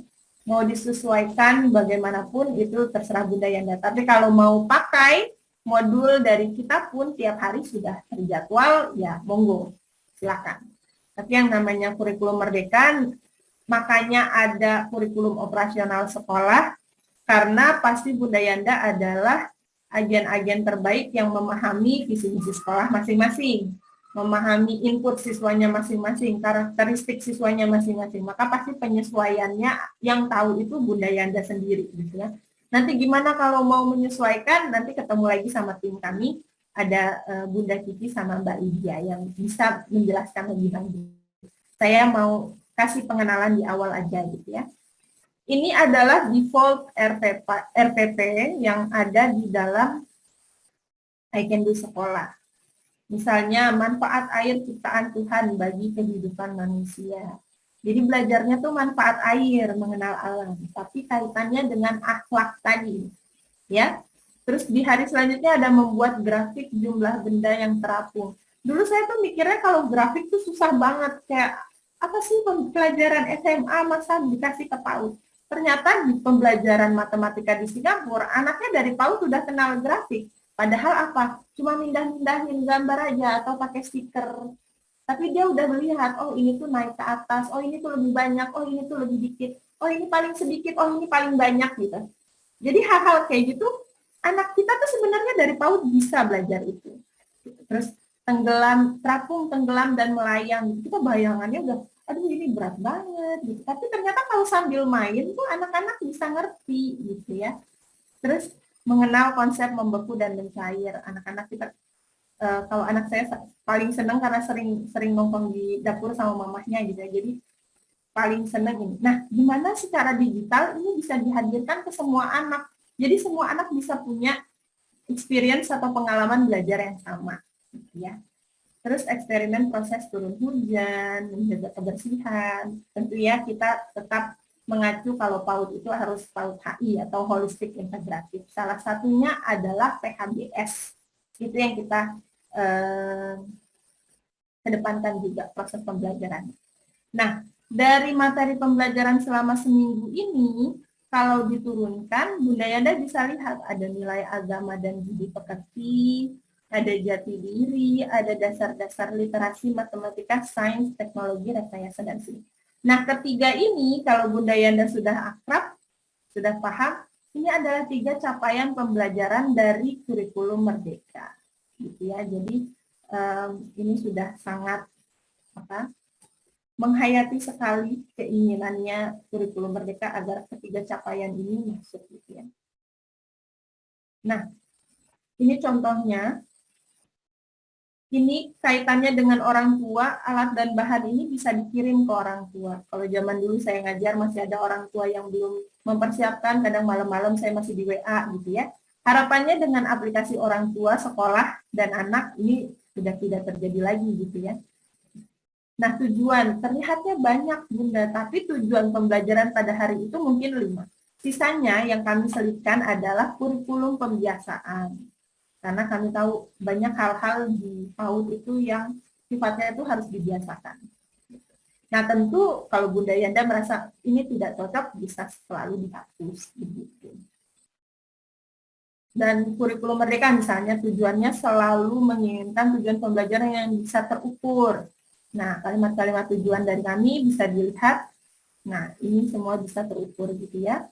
Mau disesuaikan bagaimanapun itu terserah Bunda Yanda. Tapi kalau mau pakai modul dari kita pun tiap hari sudah terjadwal, ya monggo, silakan. Tapi yang namanya kurikulum merdeka, makanya ada kurikulum operasional sekolah, karena pasti Bunda Yanda adalah agen-agen terbaik yang memahami visi misi sekolah masing-masing, memahami input siswanya masing-masing, karakteristik siswanya masing-masing, maka pasti penyesuaiannya yang tahu itu Bunda Yanda sendiri, gitu ya. Nanti gimana kalau mau menyesuaikan, nanti ketemu lagi sama tim kami, ada Bunda Kiki sama Mbak Lydia yang bisa menjelaskan lebih lanjut. Saya mau kasih pengenalan di awal aja gitu ya. Ini adalah default RPP yang ada di dalam I Can Do sekolah. Misalnya manfaat air ciptaan Tuhan bagi kehidupan manusia. Jadi belajarnya tuh manfaat air, mengenal alam, tapi kaitannya dengan akhlak tadi, ya. Terus di hari selanjutnya ada membuat grafik jumlah benda yang terapung. Dulu saya tuh mikirnya kalau grafik tuh susah banget, kayak apa sih pelajaran SMA masa dikasih ke PAUD. ternyata di pembelajaran matematika di Singapura, anaknya dari PAUD sudah kenal grafik. Padahal apa? Cuma mindah-mindahin gambar aja atau pakai stiker. Tapi dia udah melihat, oh ini tuh naik ke atas, oh ini tuh lebih banyak, oh ini tuh lebih dikit, oh ini paling sedikit, oh ini paling banyak gitu. Jadi hal-hal kayak gitu, anak kita tuh sebenarnya dari PAUD bisa belajar itu. Terus tenggelam, terapung, tenggelam, dan melayang. Kita bayangannya udah, aduh ini berat banget gitu. Tapi ternyata kalau sambil main tuh anak-anak bisa ngerti gitu ya. Terus mengenal konsep membeku dan mencair. Anak-anak kita, kalau anak saya paling senang karena sering nongkrong di dapur sama mamahnya gitu ya. Jadi paling senang ini. Nah, gimana secara digital ini bisa dihadirkan ke semua anak. Jadi semua anak bisa punya experience atau pengalaman belajar yang sama gitu ya. Terus eksperimen proses turun hujan, menjaga kebersihan. Tentu ya kita tetap mengacu kalau PAUD itu harus PAUD HI atau holistik integratif. Salah satunya adalah PHBS. Itu yang kita kedepankan juga proses pembelajaran. Nah, dari materi pembelajaran selama seminggu ini, kalau diturunkan, Bunda Yanda bisa lihat ada nilai agama dan budi pekerti, ada jati diri, ada dasar-dasar literasi, matematika, sains, teknologi, rekayasa, dan seni. Nah, ketiga ini, kalau Bunda Yanda sudah akrab, sudah paham, ini adalah 3 capaian pembelajaran dari kurikulum Merdeka. Gitu ya. Jadi, ini sudah sangat menghayati sekali keinginannya kurikulum Merdeka agar ketiga capaian ini masuk. Gitu ya. Nah, ini contohnya. Ini kaitannya dengan orang tua, alat dan bahan ini bisa dikirim ke orang tua. Kalau zaman dulu saya ngajar masih ada orang tua yang belum mempersiapkan, kadang malam-malam saya masih di WA gitu ya. Harapannya dengan aplikasi orang tua, sekolah, dan anak ini sudah tidak terjadi lagi gitu ya. Nah tujuan, terlihatnya banyak Bunda, tapi tujuan pembelajaran pada hari itu mungkin 5. Sisanya yang kami selipkan adalah kurikulum pembiasaan. Karena kami tahu banyak hal-hal di PAUD itu yang sifatnya itu harus dibiasakan. Nah tentu kalau Bunda Yanda merasa ini tidak cocok, bisa selalu dihapus. Begitu. Dan kurikulum Merdeka misalnya tujuannya selalu menginginkan tujuan pembelajaran yang bisa terukur. Nah kalimat-kalimat tujuan dari kami bisa dilihat. Nah ini semua bisa terukur gitu ya.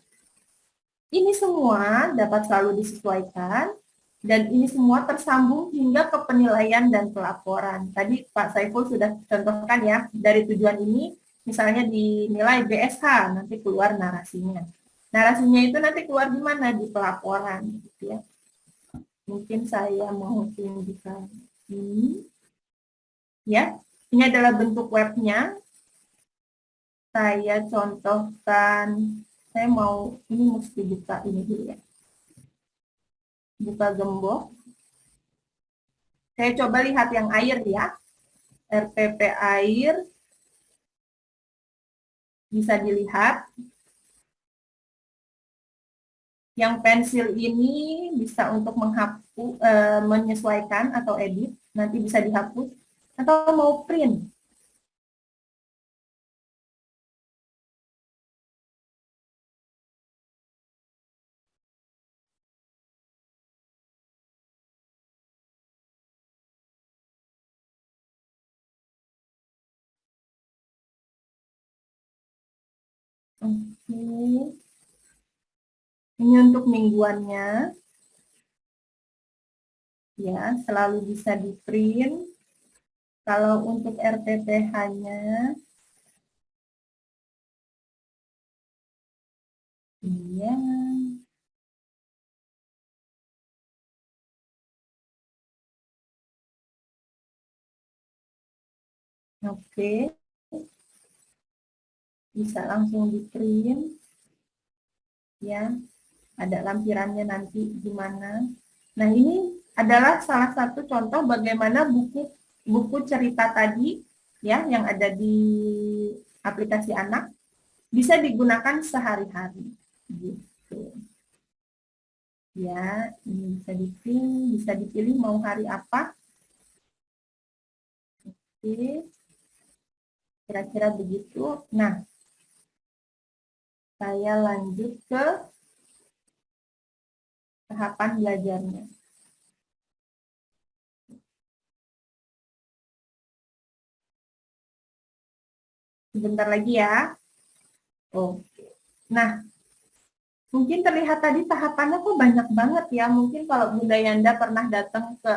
Ini semua dapat selalu disesuaikan. Dan ini semua tersambung hingga ke penilaian dan pelaporan. Tadi Pak Saiful sudah contohkan ya, dari tujuan ini misalnya dinilai BSH, nanti keluar narasinya. Narasinya itu nanti keluar di mana? Di pelaporan. Gitu ya. Mungkin saya mau tunjukkan ini. Ya, ini adalah bentuk webnya. Saya contohkan, saya mau, ini mesti buka ini dulu ya. Buka gembok. Saya coba lihat yang air ya. RPP air. Bisa dilihat. Yang pensil ini bisa untuk menghapus, menyesuaikan atau edit. Nanti bisa dihapus. Atau mau print. Oke. Ini untuk mingguannya. Ya, selalu bisa di-print. Kalau untuk RPPH-nya, iya. Oke. Bisa langsung di-print. Ya, ada lampirannya nanti gimana. Nah, ini adalah salah satu contoh bagaimana buku cerita tadi ya yang ada di aplikasi anak bisa digunakan sehari-hari gitu. Ya, ini bisa dipilih mau hari apa. Oke. Kira-kira begitu. Nah, saya lanjut ke tahapan belajarnya. Sebentar lagi ya. Oke. Nah, mungkin terlihat tadi tahapannya kok banyak banget ya. Mungkin kalau Bunda Yanda pernah datang ke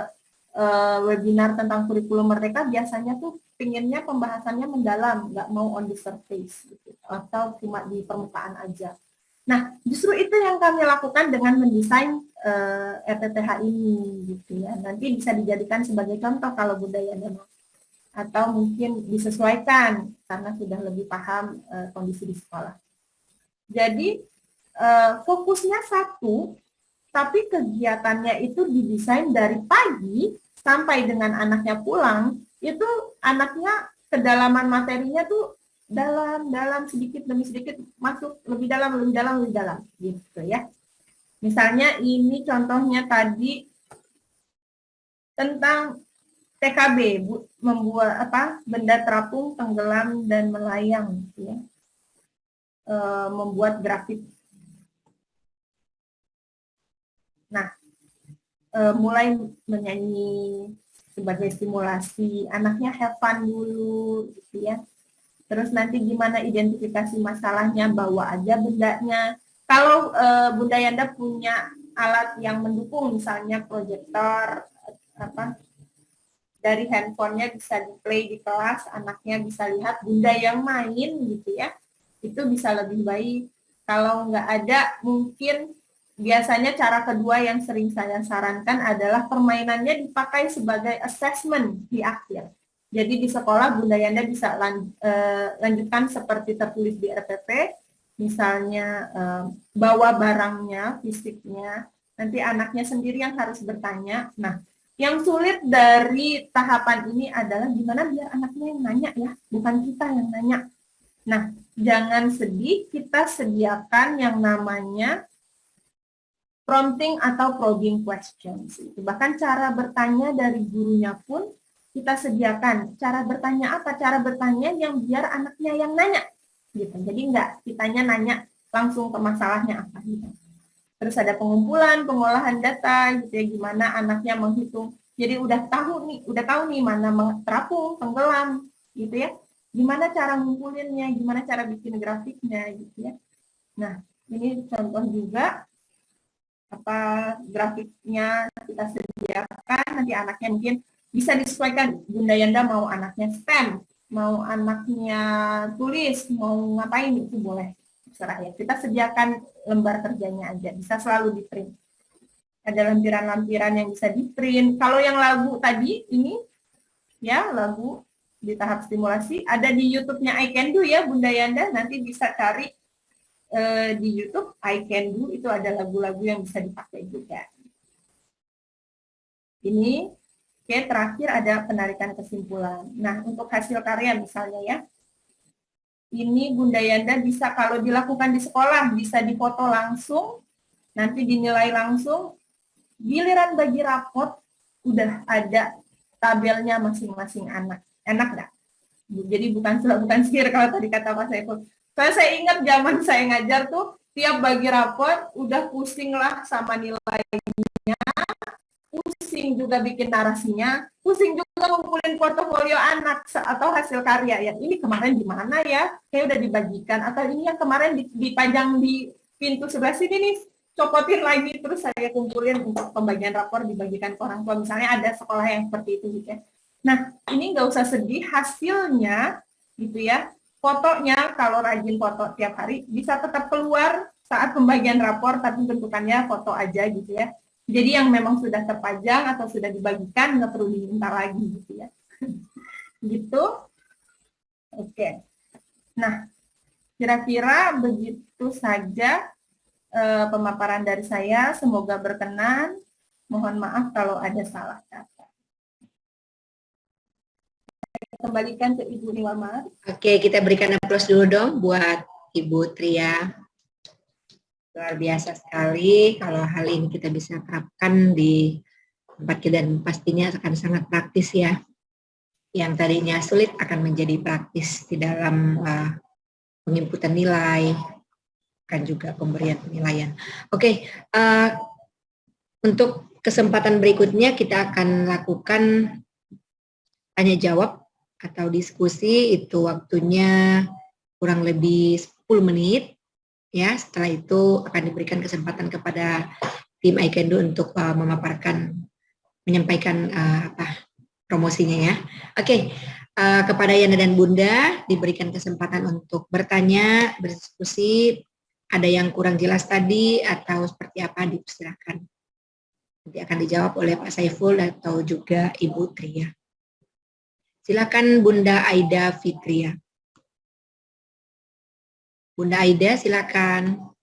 webinar tentang kurikulum Merdeka, biasanya tuh pinginnya pembahasannya mendalam, nggak mau on the surface, gitu, atau cuma di permukaan aja. Nah, justru itu yang kami lakukan dengan mendesain RTTH ini, gitu ya. Nanti bisa dijadikan sebagai contoh kalau Bunda Yanda mau, atau mungkin disesuaikan karena sudah lebih paham kondisi di sekolah. Jadi fokusnya satu, tapi kegiatannya itu didesain dari pagi sampai dengan anaknya pulang, itu anaknya kedalaman materinya tuh dalam sedikit demi sedikit masuk lebih dalam gitu ya. Misalnya ini contohnya tadi tentang TKB, membuat benda terapung, tenggelam dan melayang, gitu ya. Membuat grafik. Nah, mulai menyanyi sebagai stimulasi, anaknya have fun dulu, gitu ya. Terus nanti gimana identifikasi masalahnya, bawa aja bendanya. Kalau Bunda Yanda punya alat yang mendukung, misalnya proyektor, dari handphonenya bisa di-play di kelas, anaknya bisa lihat Bunda yang main, gitu ya. Itu bisa lebih baik. Kalau nggak ada, mungkin biasanya cara kedua yang sering saya sarankan adalah permainannya dipakai sebagai assessment di akhir. Jadi di sekolah Bunda Yanda bisa lanjutkan seperti tertulis di RPP, misalnya bawa barangnya, fisiknya, nanti anaknya sendiri yang harus bertanya. Nah, yang sulit dari tahapan ini adalah gimana biar anaknya yang nanya ya, bukan kita yang nanya. Nah, jangan sedih, kita sediakan yang namanya prompting atau probing questions. Bahkan cara bertanya dari gurunya pun kita sediakan. Cara bertanya apa? Cara bertanya yang biar anaknya yang nanya. Gitu. Jadi enggak kitanya nanya langsung ke masalahnya apa. Gitu. Terus ada pengumpulan, pengolahan data, gitu ya, gimana anaknya menghitung. Jadi udah tahu nih mana terapung, tenggelam, gitu ya. Gimana cara ngumpulinnya, gimana cara bikin grafiknya, gitu ya. Nah, ini contoh juga grafiknya kita sediakan, nanti anaknya mungkin bisa disesuaikan. Bunda Yanda mau anaknya STEM, mau anaknya tulis, mau ngapain itu boleh, terserah ya. Kita sediakan lembar kerjanya aja, bisa selalu di print. Ada lampiran-lampiran yang bisa di print. Kalau yang lagu tadi ini ya, lagu di tahap stimulasi ada di YouTube-nya I Can Do ya Bunda Yanda, nanti bisa cari di YouTube I Can Do, itu ada lagu-lagu yang bisa dipakai juga. Ini oke, terakhir ada penarikan kesimpulan. Nah, untuk hasil karya misalnya ya, ini Bunda Yanda bisa kalau dilakukan di sekolah bisa difoto langsung, nanti dinilai langsung. Giliran bagi raport udah ada tabelnya masing-masing anak. Enak nggak? Jadi bukan sihir kalau tadi kata Pak Saiful. Saya ingat zaman saya ngajar tuh, tiap bagi raport, udah pusing lah sama nilainya, pusing juga bikin narasinya, pusing juga ngumpulin portofolio anak atau hasil karya. Ya, ini kemarin di mana ya? Kayak udah dibagikan. Atau ini yang kemarin dipajang di pintu sebelah sini nih, copotin lagi, terus saya kumpulin untuk pembagian rapor dibagikan ke orang tua. Misalnya ada sekolah yang seperti itu gitu ya. Nah, ini nggak usah sedih, hasilnya gitu ya. Fotonya kalau rajin foto tiap hari bisa tetap keluar saat pembagian rapor, tapi bentukannya foto aja gitu ya. Jadi yang memang sudah terpajang atau sudah dibagikan nggak perlu diminta lagi gitu ya. Gitu. Oke. Nah, kira-kira begitu saja pemaparan dari saya. Semoga berkenan. Mohon maaf kalau ada salah kata. Kembalikan ke Ibu Niwamar. Oke, kita berikan aplaus dulu dong buat Ibu Tria. Luar biasa sekali kalau hal ini kita bisa terapkan di tempat kita, dan pastinya akan sangat praktis ya. Yang tadinya sulit akan menjadi praktis di dalam penginputan nilai, akan juga pemberian penilaian. Oke, untuk kesempatan berikutnya kita akan lakukan tanya jawab atau diskusi, itu waktunya kurang lebih 10 menit. Ya, setelah itu akan diberikan kesempatan kepada tim I Can Do untuk menyampaikan promosinya ya. Oke, kepada Yana dan Bunda diberikan kesempatan untuk bertanya, berdiskusi. Ada yang kurang jelas tadi atau seperti apa, dipersilakan. Nanti akan dijawab oleh Pak Saiful atau juga Ibu Tria. Silakan Bunda Aida Fitria. Bunda Aida, silakan.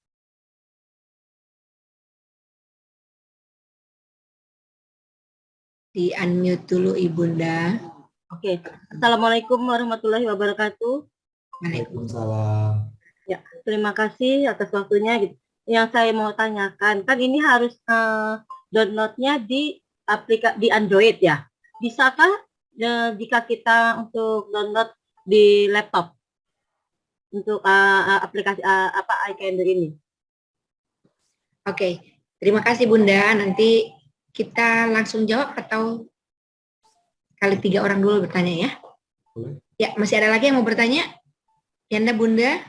Di-unmute dulu Ibunda. Oke, Assalamualaikum warahmatullahi wabarakatuh. Waalaikumsalam. Ya, terima kasih atas waktunya. Yang saya mau tanyakan, kan ini harus downloadnya di Android ya. Bisakah jika kita untuk download di laptop untuk aplikasi I Can Do ini? Oke, terima kasih Bunda. Nanti kita langsung jawab atau kali 3 orang dulu bertanya ya? Boleh. Ya, masih ada lagi yang mau bertanya? Yanda, Bunda?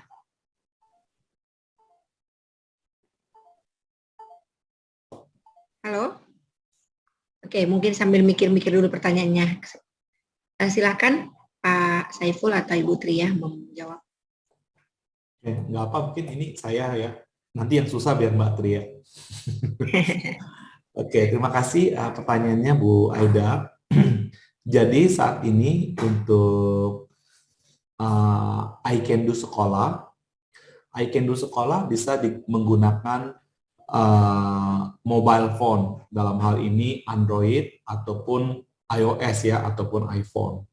Halo? Oke, mungkin sambil mikir-mikir dulu pertanyaannya. Silakan Pak Saiful atau Ibu Tria menjawab. Oke, nggak apa, mungkin ini saya ya. Nanti yang susah biar Mbak Tria. Oke, terima kasih pertanyaannya Bu Aida. Jadi saat ini untuk I Can Do sekolah bisa menggunakan mobile phone, dalam hal ini Android ataupun iOS ya, ataupun iPhone.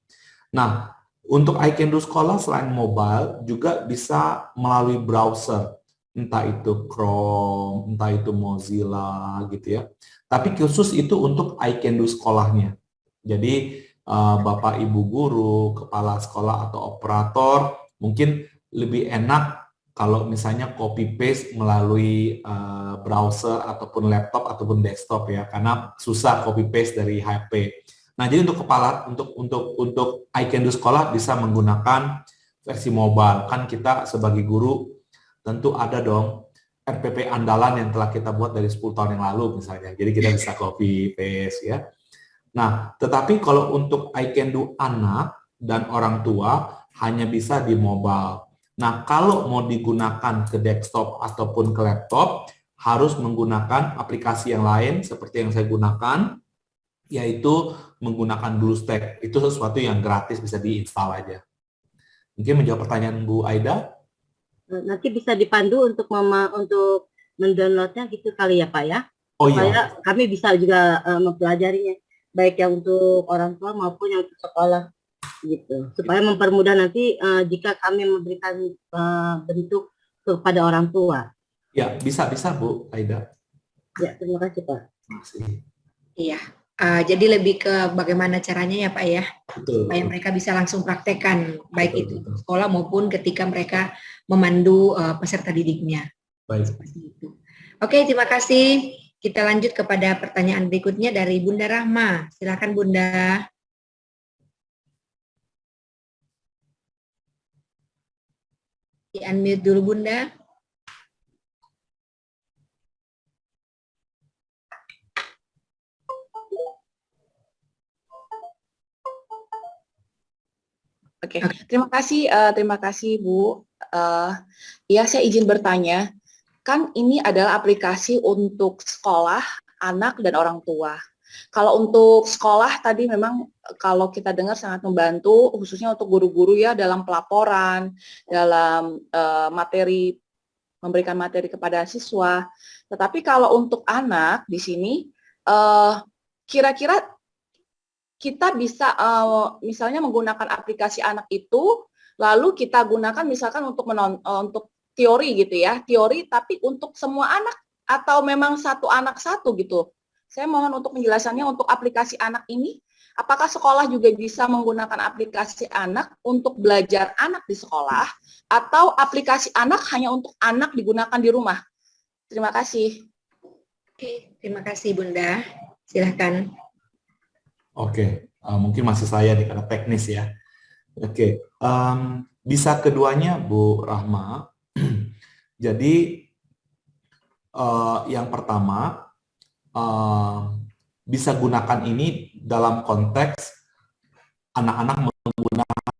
Nah, untuk I Can Do sekolah selain mobile juga bisa melalui browser, entah itu Chrome, entah itu Mozilla gitu ya. Tapi khusus itu untuk I Can Do sekolahnya. Jadi Bapak Ibu guru, kepala sekolah atau operator mungkin lebih enak kalau misalnya copy paste melalui browser ataupun laptop ataupun desktop ya, karena susah copy paste dari HP. Nah, jadi untuk I Can Do sekolah bisa menggunakan versi mobile. Kan kita sebagai guru tentu ada dong RPP andalan yang telah kita buat dari 10 tahun yang lalu misalnya. Jadi kita bisa copy paste ya. Nah, tetapi kalau untuk I Can Do anak dan orang tua hanya bisa di mobile. Nah, kalau mau digunakan ke desktop ataupun ke laptop, harus menggunakan aplikasi yang lain seperti yang saya gunakan, yaitu menggunakan BlueStack. Itu sesuatu yang gratis, bisa diinstal aja. Mungkin menjawab pertanyaan Bu Aida. Nanti bisa dipandu untuk mendownloadnya gitu kali ya Pak ya? Oh supaya iya. kami bisa juga mempelajarinya, baik yang untuk orang tua maupun yang untuk sekolah gitu, supaya mempermudah nanti jika kami memberikan bentuk kepada orang tua. Ya, bisa Bu Aida. Ya, terima kasih Pak. Terima kasih. Iya. Jadi lebih ke bagaimana caranya ya Pak ya, Betul. supaya mereka bisa langsung praktekkan, baik Betul, itu betul. sekolah maupun ketika mereka memandu peserta didiknya. Baik. Seperti itu. Oke, terima kasih. Kita lanjut kepada pertanyaan berikutnya dari Bunda Rahma. Silakan Bunda. Di-unmute dulu Bunda. Oke, terima kasih Bu. Ya, saya izin bertanya. Kan ini adalah aplikasi untuk sekolah, anak, dan orang tua. Kalau untuk sekolah tadi memang kalau kita dengar sangat membantu, khususnya untuk guru-guru ya dalam pelaporan, dalam memberikan materi kepada siswa. Tetapi kalau untuk anak di sini, kira-kira kita bisa misalnya menggunakan aplikasi anak itu, lalu kita gunakan misalkan untuk teori gitu ya, teori tapi untuk semua anak atau memang satu anak satu gitu. Saya mohon untuk penjelasannya untuk aplikasi anak ini, apakah sekolah juga bisa menggunakan aplikasi anak untuk belajar anak di sekolah, atau aplikasi anak hanya untuk anak digunakan di rumah? Terima kasih. Oke, terima kasih Bunda. Silahkan. Oke, mungkin masih saya nih karena teknis ya. Oke, bisa keduanya Bu Rahma. Jadi yang pertama, bisa gunakan ini dalam konteks anak-anak menggunakan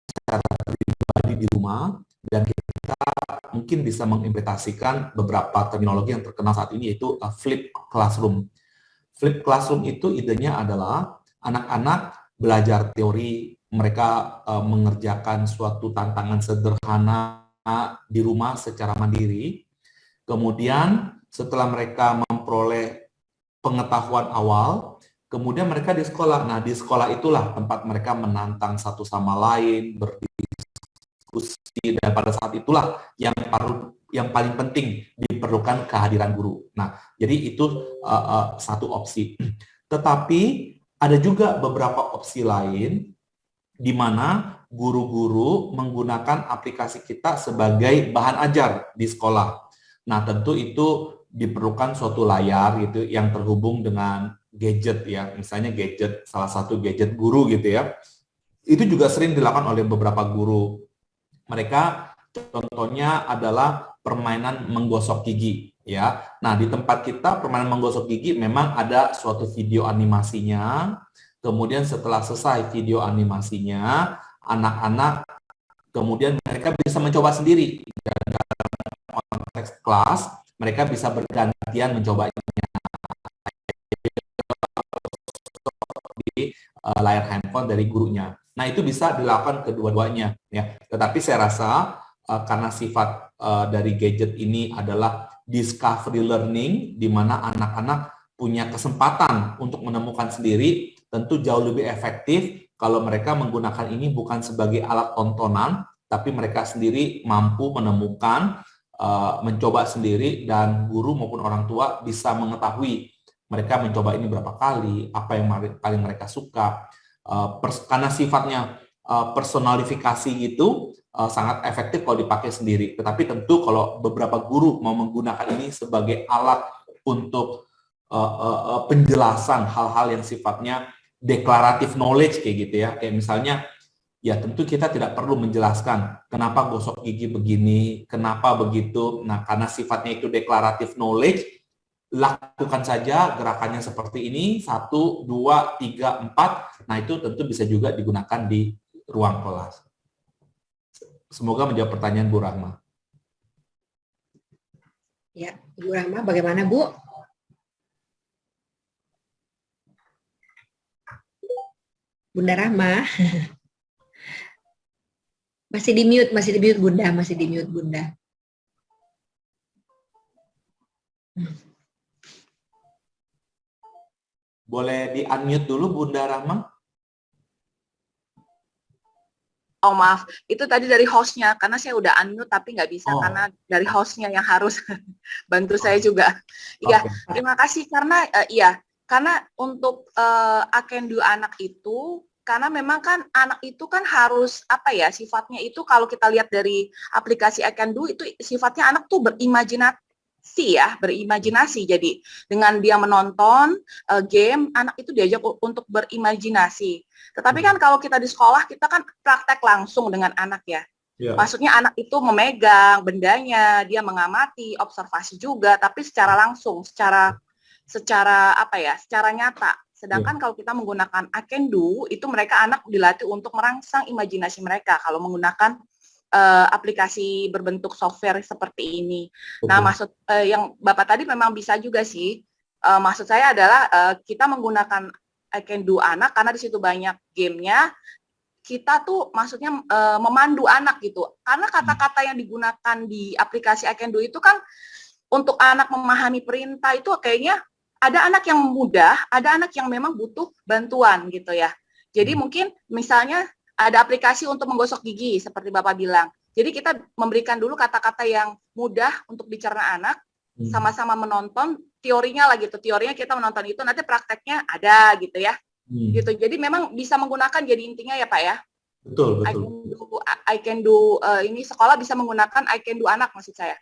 secara pribadi di rumah, dan kita mungkin bisa mengimplementasikan beberapa terminologi yang terkenal saat ini, yaitu flip classroom. Flip classroom itu idenya adalah anak-anak belajar teori, mereka mengerjakan suatu tantangan sederhana di rumah secara mandiri. Kemudian setelah mereka memperoleh pengetahuan awal, kemudian mereka di sekolah. Nah, di sekolah itulah tempat mereka menantang satu sama lain, berdiskusi, dan pada saat itulah yang paling penting diperlukan kehadiran guru. Nah, jadi itu satu opsi. Tetapi ada juga beberapa opsi lain di mana guru-guru menggunakan aplikasi kita sebagai bahan ajar di sekolah. Nah, tentu itu diperlukan suatu layar gitu yang terhubung dengan gadget ya, misalnya gadget, salah satu gadget guru gitu ya. Itu juga sering dilakukan oleh beberapa guru. Mereka contohnya adalah permainan menggosok gigi ya. Nah, di tempat kita permainan menggosok gigi memang ada suatu video animasinya. Kemudian setelah selesai video animasinya, anak-anak kemudian mereka bisa mencoba sendiri. Dalam konteks kelas, mereka bisa bergantian mencobanya di layar handphone dari gurunya. Nah, itu bisa dilakukan kedua-duanya ya. Tetapi saya rasa karena sifat dari gadget ini adalah discovery learning, di mana anak-anak punya kesempatan untuk menemukan sendiri, tentu jauh lebih efektif kalau mereka menggunakan ini bukan sebagai alat tontonan, tapi mereka sendiri mampu menemukan, mencoba sendiri, dan guru maupun orang tua bisa mengetahui mereka mencoba ini berapa kali, apa yang paling mereka suka. Karena sifatnya personalifikasi itu sangat efektif kalau dipakai sendiri. Tetapi tentu kalau beberapa guru mau menggunakan ini sebagai alat untuk penjelasan hal-hal yang sifatnya deklaratif knowledge kayak gitu ya, kayak misalnya ya tentu kita tidak perlu menjelaskan kenapa gosok gigi begini, kenapa begitu. Nah, karena sifatnya itu deklaratif knowledge, lakukan saja gerakannya seperti ini, 1, 2, 3, 4. Nah, itu tentu bisa juga digunakan di ruang kelas. Semoga menjawab pertanyaan Bu Rahma. Ya, Bu Rahma, bagaimana Bu? Bunda Rahma. Masih di mute Bunda, masih di mute Bunda. Boleh di-unmute dulu Bunda Rahma? Oh maaf, itu tadi dari hostnya, karena saya udah unmute tapi nggak bisa, karena dari hostnya yang harus bantu saya juga. Iya, terima kasih, karena karena untuk I Can Do anak itu, karena memang kan anak itu kan harus apa ya, sifatnya itu kalau kita lihat dari aplikasi I Can Do itu sifatnya anak tuh berimajinasi. Jadi dengan dia menonton game, anak itu diajak untuk berimajinasi. Tetapi kan kalau kita di sekolah, kita kan praktek langsung dengan anak ya. Maksudnya anak itu memegang bendanya, dia mengamati, observasi juga, tapi secara langsung, secara nyata. Sedangkan kalau kita menggunakan I Can Do, itu mereka anak dilatih untuk merangsang imajinasi mereka kalau menggunakan aplikasi berbentuk software seperti ini. Nah, maksud yang Bapak tadi memang bisa juga sih. Maksud saya adalah kita menggunakan I Can Do anak karena di situ banyak gamenya. Kita tuh maksudnya memandu anak gitu. Karena kata-kata yang digunakan di aplikasi I Can Do itu kan untuk anak memahami perintah itu kayaknya ada anak yang mudah, ada anak yang memang butuh bantuan gitu ya. Jadi mungkin misalnya ada aplikasi untuk menggosok gigi seperti Bapak bilang. Jadi kita memberikan dulu kata-kata yang mudah untuk dicerna anak, sama-sama menonton teorinya lah gitu. Teorinya kita menonton itu, nanti prakteknya ada gitu ya. gitu. Jadi memang bisa menggunakan, jadi intinya ya Pak ya. Betul, I betul. can do ini sekolah bisa menggunakan I can do anak maksud saya.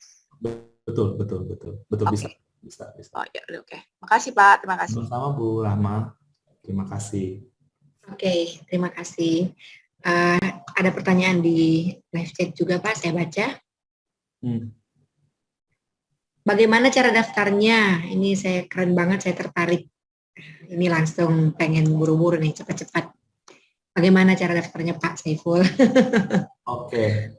Betul, Oke. bisa. Oh ya, oke. Makasih Pak, terima kasih. Sama-sama Bu Rahma. Terima kasih. Oke, terima kasih. Ada pertanyaan di live chat juga Pak, saya baca. Bagaimana cara daftarnya? Ini saya keren banget, saya tertarik. Ini langsung pengen buru-buru nih, cepat-cepat. Bagaimana cara daftarnya Pak Saiful? Oke.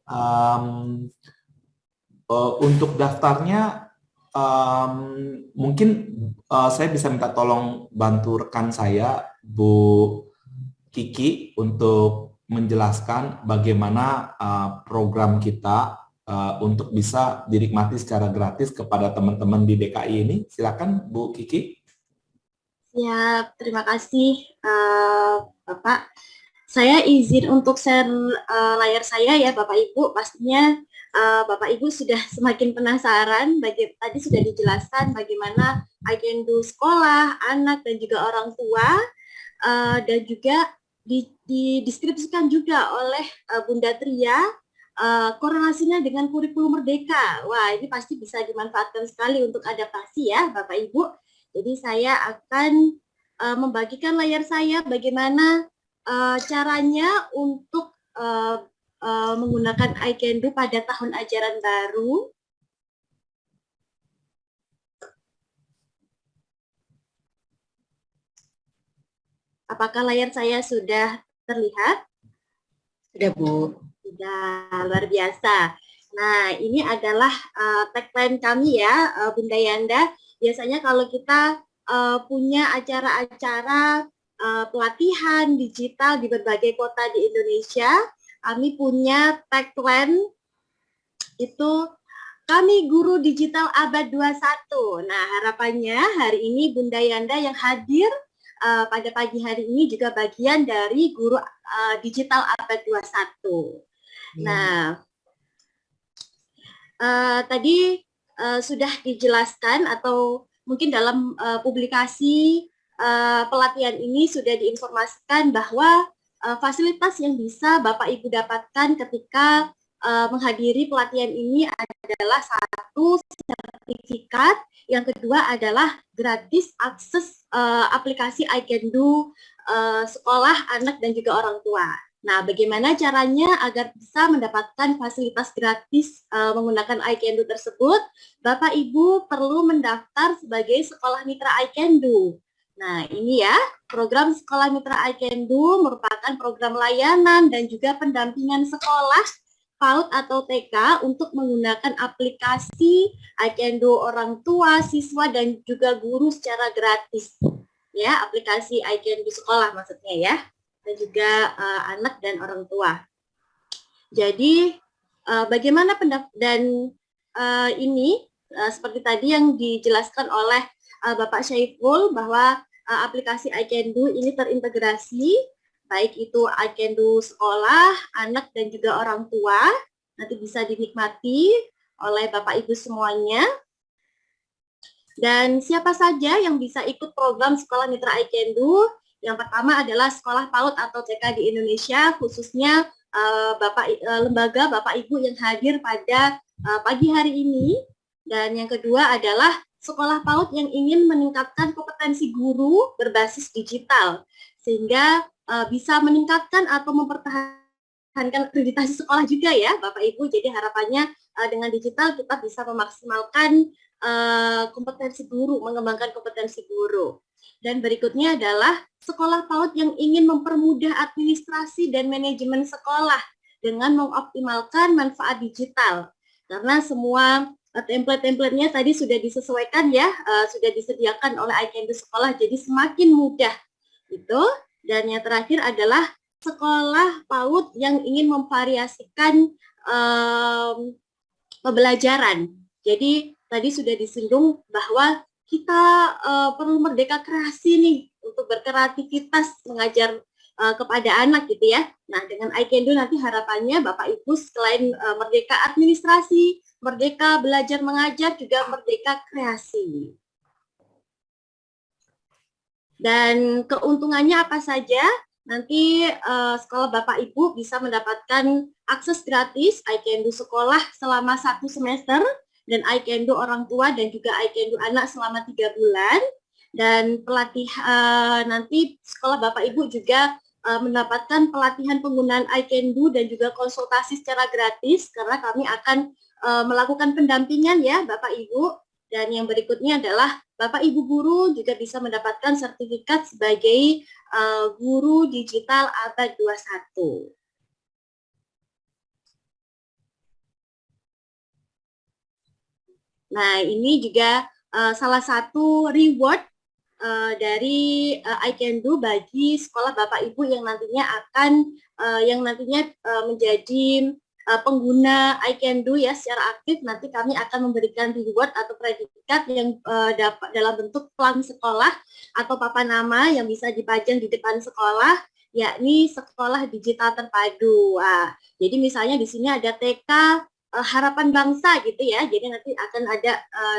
Untuk daftarnya, mungkin saya bisa minta tolong bantu rekan saya, Bu Kiki, untuk menjelaskan bagaimana program kita untuk bisa dinikmati secara gratis kepada teman-teman di DKI ini. Silakan Bu Kiki. Ya, terima kasih Bapak. Saya izin untuk share layar saya ya Bapak Ibu. Pastinya Bapak Ibu sudah semakin penasaran. Tadi sudah dijelaskan bagaimana I can do sekolah, anak dan juga orang tua, dan juga dideskripsikan juga oleh Bunda Tria korelasinya dengan kurikulum Merdeka. Wah, ini pasti bisa dimanfaatkan sekali untuk adaptasi ya Bapak Ibu. Jadi saya akan membagikan layar saya bagaimana caranya untuk menggunakan I can do pada tahun ajaran baru. Apakah layar saya sudah terlihat? Sudah Bu. Sudah, luar biasa. Nah, ini adalah tagline kami ya, Bunda Yanda. Biasanya kalau kita punya acara-acara pelatihan digital di berbagai kota di Indonesia, kami punya tagline itu kami guru digital abad 21. Nah, harapannya hari ini Bunda Yanda yang hadir pada pagi hari ini juga bagian dari guru digital abad 21. Nah, tadi sudah dijelaskan atau mungkin dalam publikasi pelatihan ini sudah diinformasikan bahwa fasilitas yang bisa Bapak Ibu dapatkan ketika menghadiri pelatihan ini adalah satu, sertifikat, yang kedua adalah gratis akses aplikasi I Can Do sekolah, anak, dan juga orang tua. Nah, bagaimana caranya agar bisa mendapatkan fasilitas gratis menggunakan I Can Do tersebut? Bapak Ibu perlu mendaftar sebagai sekolah mitra I Can Do. Nah, ini ya, program Sekolah Mitra I Can Do merupakan program layanan dan juga pendampingan sekolah PAUD atau TK untuk menggunakan aplikasi I Can Do orang tua, siswa, dan juga guru secara gratis. Ya, aplikasi I Can Do sekolah maksudnya ya, dan juga anak dan orang tua. Jadi, bagaimana ini seperti tadi yang dijelaskan oleh Bapak Syaiful bahwa aplikasi I Can Do ini terintegrasi, baik itu I Can Do sekolah, anak, dan juga orang tua. Nanti bisa dinikmati oleh Bapak Ibu semuanya. Dan siapa saja yang bisa ikut program Sekolah Mitra I Can Do? Yang pertama adalah sekolah PAUD atau TK di Indonesia, khususnya lembaga Bapak Ibu yang hadir pada pagi hari ini. Dan yang kedua adalah sekolah PAUD yang ingin meningkatkan kompetensi guru berbasis digital, sehingga bisa meningkatkan atau mempertahankan akreditasi sekolah juga ya Bapak Ibu. Jadi harapannya dengan digital kita bisa memaksimalkan kompetensi guru, mengembangkan kompetensi guru. Dan berikutnya adalah sekolah PAUD yang ingin mempermudah administrasi dan manajemen sekolah dengan mengoptimalkan manfaat digital. Karena semua template-templatenya tadi sudah disesuaikan ya, sudah disediakan oleh I Can Do sekolah, jadi semakin mudah itu. Dan yang terakhir adalah sekolah PAUD yang ingin memvariasikan pembelajaran. Jadi tadi sudah disinggung bahwa kita perlu merdeka kreasi nih untuk berkreativitas mengajar kepada anak gitu ya. Nah, dengan I Can Do nanti harapannya Bapak Ibu selain merdeka administrasi, merdeka belajar mengajar, juga merdeka kreasi. Dan keuntungannya apa saja? Nanti sekolah Bapak Ibu bisa mendapatkan akses gratis iCanDo sekolah selama 1 semester dan iCanDo orang tua dan juga iCanDo anak selama 3 bulan. Dan nanti sekolah Bapak Ibu juga mendapatkan pelatihan penggunaan iCanDo dan juga konsultasi secara gratis karena kami akan melakukan pendampingan ya Bapak Ibu. Dan yang berikutnya adalah Bapak Ibu guru juga bisa mendapatkan sertifikat sebagai guru digital abad 21. Nah, ini juga salah satu reward dari iCanDo bagi sekolah Bapak Ibu yang nantinya menjadi pengguna iCanDo ya secara aktif. Nanti kami akan memberikan reward atau predikat yang dapat dalam bentuk pelang sekolah atau papan nama yang bisa dipajang di depan sekolah, yakni sekolah digital terpadu. Jadi misalnya di sini ada TK Harapan Bangsa gitu ya. Jadi nanti akan ada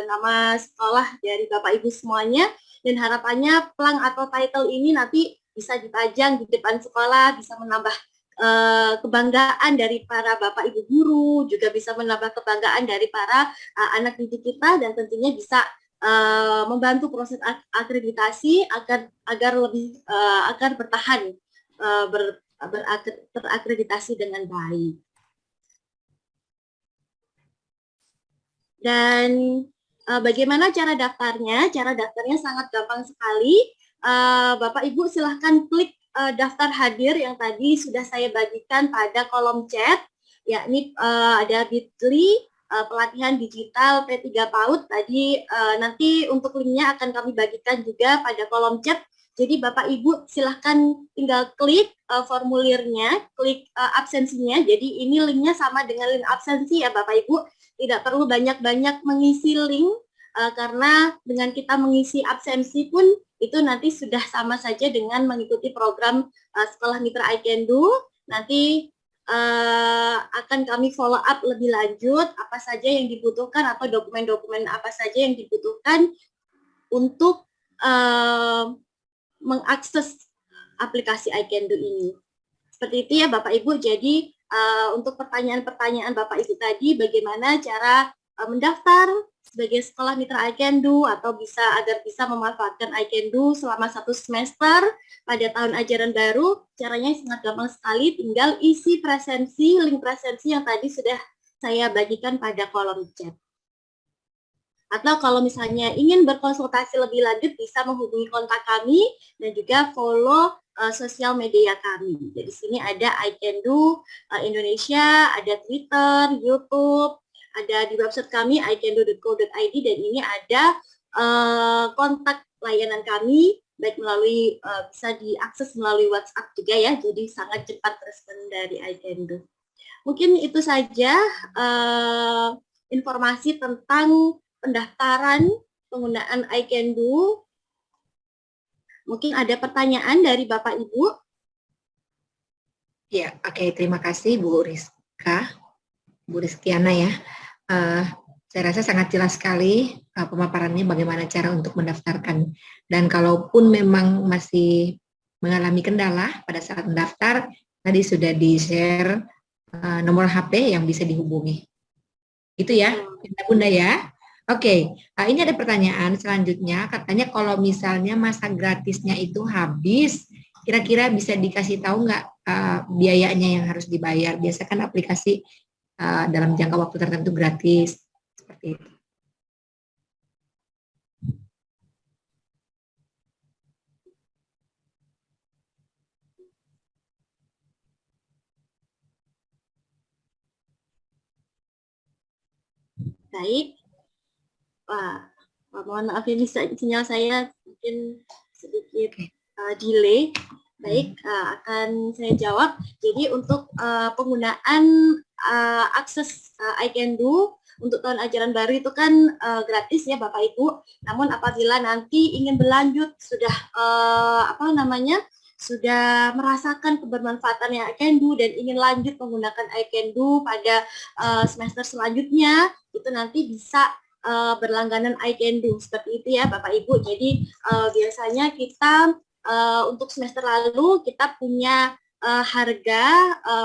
nama sekolah dari Bapak Ibu semuanya, dan harapannya pelang atau title ini nanti bisa dipajang di depan sekolah, bisa menambah kebanggaan dari para Bapak Ibu guru, juga bisa menambah kebanggaan dari para anak didik kita, dan tentunya bisa membantu proses akreditasi agar bertahan terakreditasi dengan baik. Dan bagaimana cara daftarnya? Cara daftarnya sangat gampang sekali. Bapak Ibu silahkan klik daftar hadir yang tadi sudah saya bagikan pada kolom chat, yakni ada bit.ly pelatihan digital P3 PAUD tadi. Nanti untuk linknya akan kami bagikan juga pada kolom chat. Jadi Bapak Ibu silahkan tinggal klik formulirnya, klik absensinya. Jadi ini linknya sama dengan link absensi ya Bapak Ibu. Tidak perlu banyak-banyak mengisi link, karena dengan kita mengisi absensi pun itu nanti sudah sama saja dengan mengikuti program Sekolah Mitra iCanDo. Nanti akan kami follow up lebih lanjut apa saja yang dibutuhkan atau dokumen-dokumen apa saja yang dibutuhkan untuk mengakses aplikasi iCanDo ini. Seperti itu ya Bapak Ibu. Jadi untuk pertanyaan-pertanyaan Bapak Ibu tadi, bagaimana cara mendaftar sebagai sekolah mitra iCanDo atau agar bisa memanfaatkan iCanDo selama 1 semester pada tahun ajaran baru, caranya sangat gampang sekali, tinggal isi link presensi yang tadi sudah saya bagikan pada kolom chat. Atau kalau misalnya ingin berkonsultasi lebih lanjut, bisa menghubungi kontak kami dan juga follow sosial media kami. Jadi di sini ada iCanDo Indonesia, ada Twitter, YouTube, ada di website kami icando.co.id, dan ini ada kontak layanan kami, baik melalui bisa diakses melalui WhatsApp juga ya. Jadi sangat cepat respon dari iCanDo. Mungkin itu saja informasi tentang pendaftaran penggunaan iCanDo. Mungkin ada pertanyaan dari Bapak Ibu? Ya, oke. Terima kasih Bu Rizkiana ya. Saya rasa sangat jelas sekali pemaparannya bagaimana cara untuk mendaftarkan. Dan kalaupun memang masih mengalami kendala pada saat mendaftar, tadi sudah di-share nomor HP yang bisa dihubungi. Itu ya, Bunda ya. Oke, ini ada pertanyaan selanjutnya. Katanya kalau misalnya masa gratisnya itu habis, kira-kira bisa dikasih tahu nggak biayanya yang harus dibayar? Biasa kan aplikasi dalam jangka waktu tertentu gratis, seperti itu. Baik. Mohon maaf ini sinyal saya mungkin sedikit delay. Baik, akan saya jawab. Jadi untuk penggunaan akses iCanDo untuk tahun ajaran baru itu kan gratis ya Bapak Ibu. Namun apabila nanti ingin berlanjut sudah sudah merasakan kebermanfaatan iCanDo dan ingin lanjut menggunakan iCanDo pada semester selanjutnya, itu nanti bisa berlangganan I Can Do seperti itu ya Bapak Ibu. Jadi biasanya kita untuk semester lalu kita punya harga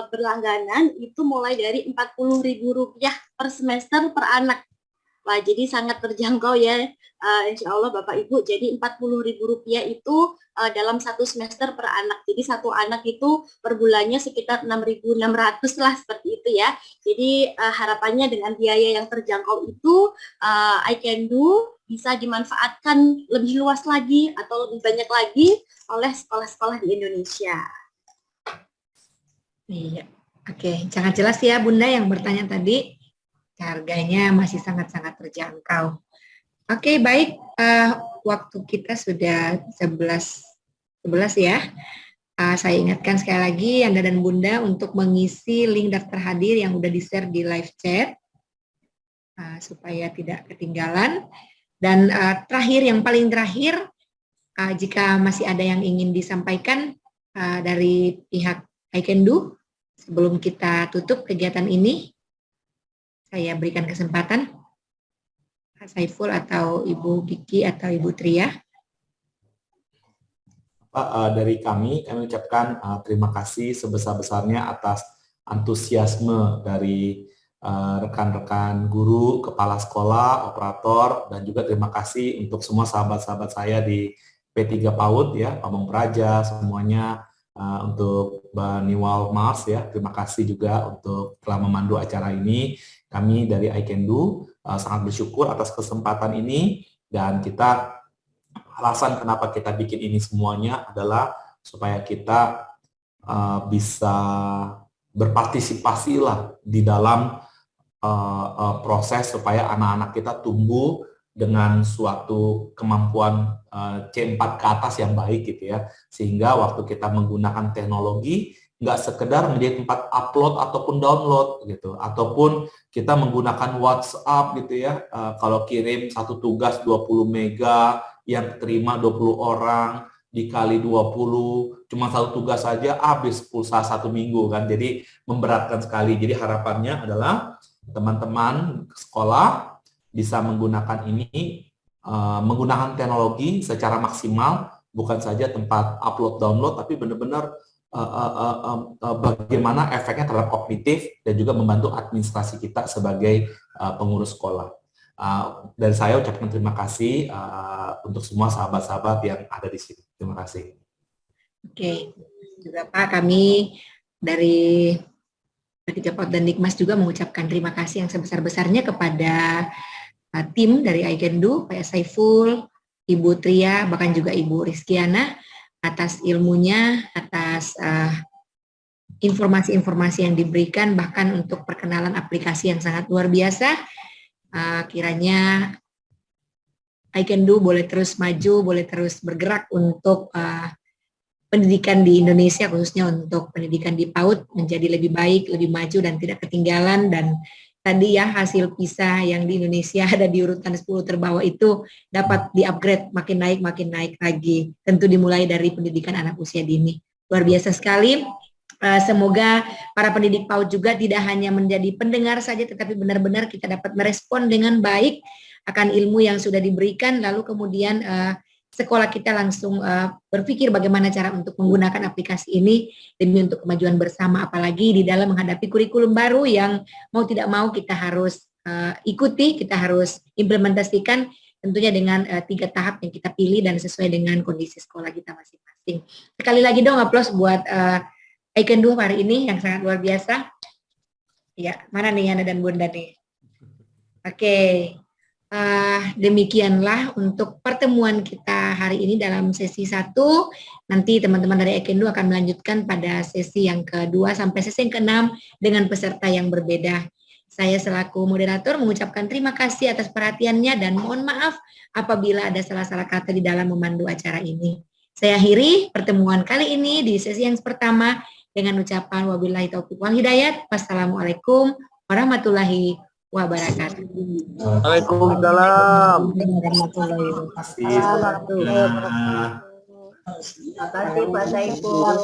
berlangganan itu mulai dari Rp40.000 per semester per anak. Wah, jadi sangat terjangkau ya, insya Allah Bapak Ibu. Jadi Rp40.000 itu dalam satu semester per anak. Jadi satu anak itu per bulannya sekitar 6.600 lah seperti itu ya. Jadi harapannya dengan biaya yang terjangkau itu I Can Do bisa dimanfaatkan lebih luas lagi atau lebih banyak lagi oleh sekolah-sekolah di Indonesia. Iya, oke. Sangat jelas ya Bunda yang bertanya tadi. Harganya masih sangat-sangat terjangkau. Oke, baik. Waktu kita sudah 11 ya. Saya ingatkan sekali lagi Anda dan Bunda untuk mengisi link daftar hadir yang udah di-share di live chat supaya tidak ketinggalan. Dan yang paling terakhir, jika masih ada yang ingin disampaikan dari pihak I Can Do sebelum kita tutup kegiatan ini. Saya berikan kesempatan Pak Saiful atau Ibu Kiki atau Ibu Tria. Dari kami ucapkan terima kasih sebesar-besarnya atas antusiasme dari rekan-rekan guru, kepala sekolah, operator, dan juga terima kasih untuk semua sahabat-sahabat saya di P3 PAUD ya, Pamong Praja, semuanya, untuk Mbak Niwal Mars ya, terima kasih juga untuk telah memandu acara ini. Kami dari I Can Do sangat bersyukur atas kesempatan ini, dan kita alasan kenapa kita bikin ini semuanya adalah supaya kita bisa berpartisipasi lah di dalam proses supaya anak-anak kita tumbuh dengan suatu kemampuan C4 ke atas yang baik gitu ya, sehingga waktu kita menggunakan teknologi nggak sekedar menjadi tempat upload ataupun download gitu, ataupun kita menggunakan WhatsApp gitu ya, kalau kirim satu tugas 20 mega yang terima 20 orang dikali 20, cuma satu tugas saja habis pulsa 1 minggu kan, jadi memberatkan sekali. Jadi harapannya adalah teman-teman sekolah bisa menggunakan ini, menggunakan teknologi secara maksimal, bukan saja tempat upload download, tapi benar-benar bagaimana efeknya terhadap kognitif dan juga membantu administrasi kita sebagai pengurus sekolah. Dan saya ucapkan terima kasih untuk semua sahabat-sahabat yang ada di sini. Terima kasih. Oke, juga Pak, kami dari P3 PAUD dan Nikmas juga mengucapkan terima kasih yang sebesar-besarnya kepada tim dari I Can Do, Pak Saiful, Ibu Tria, bahkan juga Ibu Rizkiana, atas ilmunya, atas informasi-informasi yang diberikan, bahkan untuk perkenalan aplikasi yang sangat luar biasa. Kiranya I Can Do boleh terus maju, boleh terus bergerak untuk pendidikan di Indonesia, khususnya untuk pendidikan di PAUD menjadi lebih baik, lebih maju, dan tidak ketinggalan. Dan tadi ya hasil PISA yang di Indonesia ada di urutan 10 terbawah itu dapat di-upgrade makin naik lagi. Tentu dimulai dari pendidikan anak usia dini. Luar biasa sekali. Semoga para pendidik PAUD juga tidak hanya menjadi pendengar saja, tetapi benar-benar kita dapat merespon dengan baik akan ilmu yang sudah diberikan, lalu kemudian sekolah kita langsung berpikir bagaimana cara untuk menggunakan aplikasi ini demi untuk kemajuan bersama, apalagi di dalam menghadapi kurikulum baru yang mau tidak mau kita harus ikuti, kita harus implementasikan tentunya dengan 3 tahap yang kita pilih dan sesuai dengan kondisi sekolah kita masing-masing. Sekali lagi dong aplaus buat I Can Do hari ini yang sangat luar biasa. Ya, mana nih Anda dan Bunda nih? Oke. Demikianlah untuk pertemuan kita hari ini dalam sesi 1. Nanti teman-teman dari I Can Do akan melanjutkan pada sesi yang kedua sampai sesi yang ke-6 dengan peserta yang berbeda. Saya selaku moderator mengucapkan terima kasih atas perhatiannya dan mohon maaf apabila ada salah-salah kata di dalam memandu acara ini. Saya akhiri pertemuan kali ini di sesi yang pertama dengan ucapan wabillahi taufiq wal hidayat. Wassalamualaikum warahmatullahi wabarakatuh. Waalaikumsalam. Warahmatullahi wabarakatuh. Terima kasih Pak Saiful.